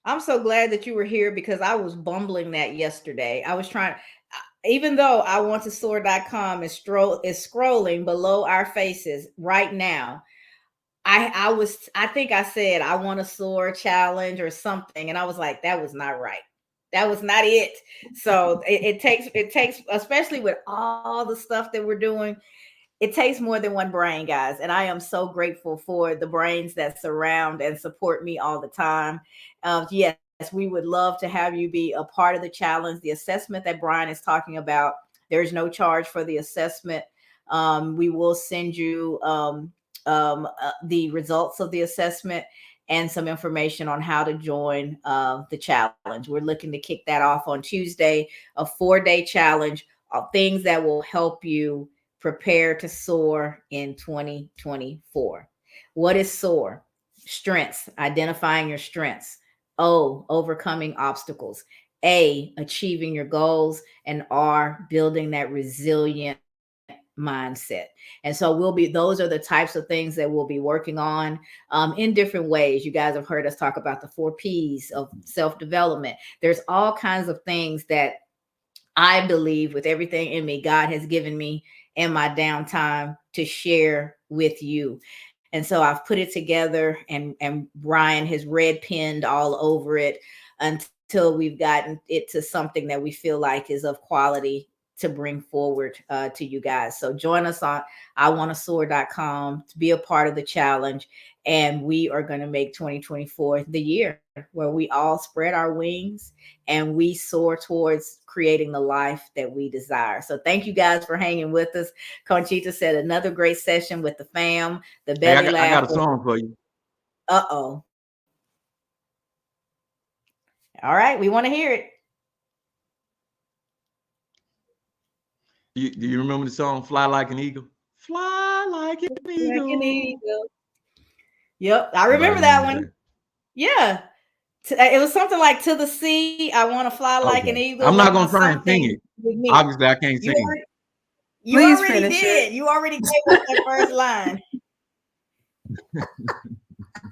I'm so glad that you were here because I was bumbling that yesterday. I was trying, even though iwanttosoar.com is scrolling below our faces right now. I think I said I want a soar challenge or something, and I was like, that was not right. That was not it. So it takes, especially with all the stuff that we're doing, it takes more than one brain, guys. And I am so grateful for the brains that surround and support me all the time. Yes, we would love to have you be a part of the challenge. The assessment that Brian is talking about, there's no charge for the assessment. We will send you the results of the assessment and some information on how to join the challenge. We're looking to kick that off on Tuesday, a 4-day challenge of things that will help you prepare to soar in 2024. What is soar? Strengths, identifying your strengths. O, overcoming obstacles. A, achieving your goals. And R, building that resilient mindset. And so those are the types of things that we'll be working on in different ways. You guys have heard us talk about the 4 P's of self-development. There's all kinds of things that I believe with everything in me, God has given me in my downtime to share with you. And so I've put it together, and Brian has red penned all over it until we've gotten it to something that we feel like is of quality to bring forward to you guys. So join us on iwanttosoar.com to be a part of the challenge. And we are going to make 2024 the year where we all spread our wings and we soar towards creating the life that we desire. So thank you guys for hanging with us. Conchita said another great session with the fam. The belly laugh. I got a song for you. Uh-oh. All right. We want to hear it. Do you remember the song Fly Like an Eagle? Fly like an eagle. Like an eagle. Yep. I remember that one. Yeah. It was something like "To the Sea, I Want to Fly Like an Eagle." I'm not going to try and sing it. Obviously, I can't sing it. You already did. You already gave us that first line.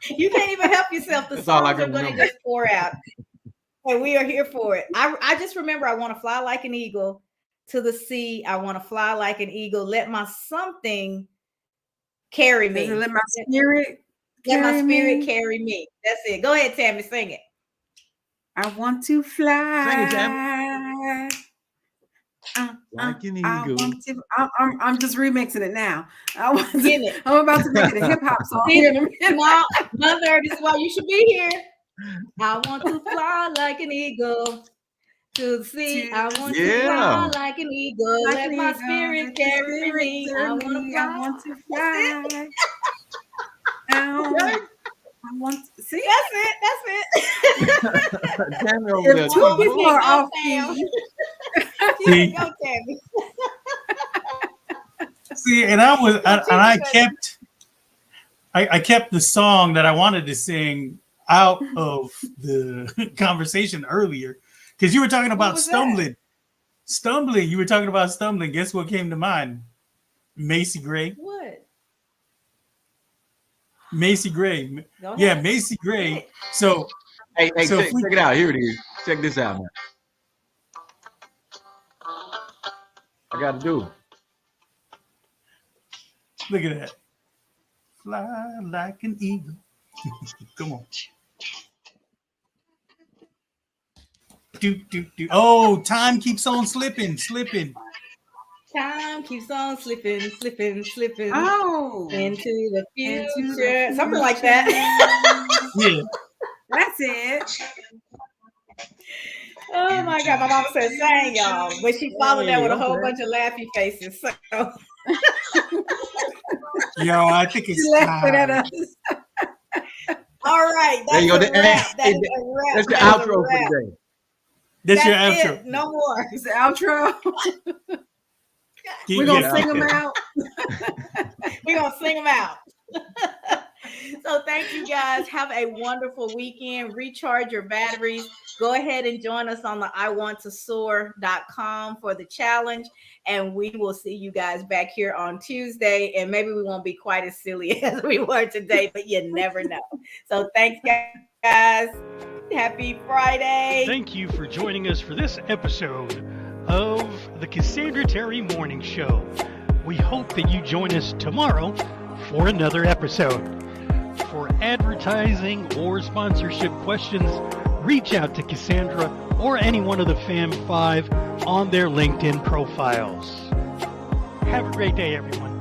You can't even help yourself. The songs are going to just pour out. And we are here for it. I just remember I want to fly like an eagle to the sea. I want to fly like an eagle. Let my something carry me. Let my spirit carry me. That's it. Go ahead, Tammy, sing it. I want to fly. Sing it, Tammy. Like an eagle. I'm just remixing it now. I'm about to make it a hip hop song. Mother, this is why you should be here. I want to fly like an eagle to the sea. I want to fly like an eagle. Let my spirit carry me. I want to fly. I want to see. That's it. If 2 people are off key. Go, Tammy. See, and I kept the song that I wanted to sing out of the conversation earlier because you were talking about stumbling. You were talking about stumbling. Guess what came to mind? Macy Gray. What? Macy Gray. Yeah, Macy Gray. So, hey, so check it out. Here it is. Check this out, man. I got to do it. Look at that. Fly like an eagle. Come on. Do. Oh, time keeps on slipping. Time keeps on slipping. Oh, into the future. Something like that. Yeah. That's it. Oh my God. My mama said sing, y'all. But she followed that with a whole bunch of laughy faces. So. Yo, I think it's time. All right. There you go. That's the outro for today. That's your outro. It. No more. It's the outro. We're going to sing them out. We're going to sing them out. So thank thank you guys. Have a wonderful weekend. Recharge your batteries. Go ahead and join us on the iwanttosoar.com for the challenge. And we will see you guys back here on Tuesday. And maybe we won't be quite as silly as we were today, but you never know. So thanks, guys. Happy Friday. Thank you for joining us for this episode of the Cassandra Terry Morning Show. We hope that you join us tomorrow for another episode. For advertising or sponsorship questions, reach out to Cassandra or any one of the Fam 5 on their LinkedIn profiles. Have a great day, everyone.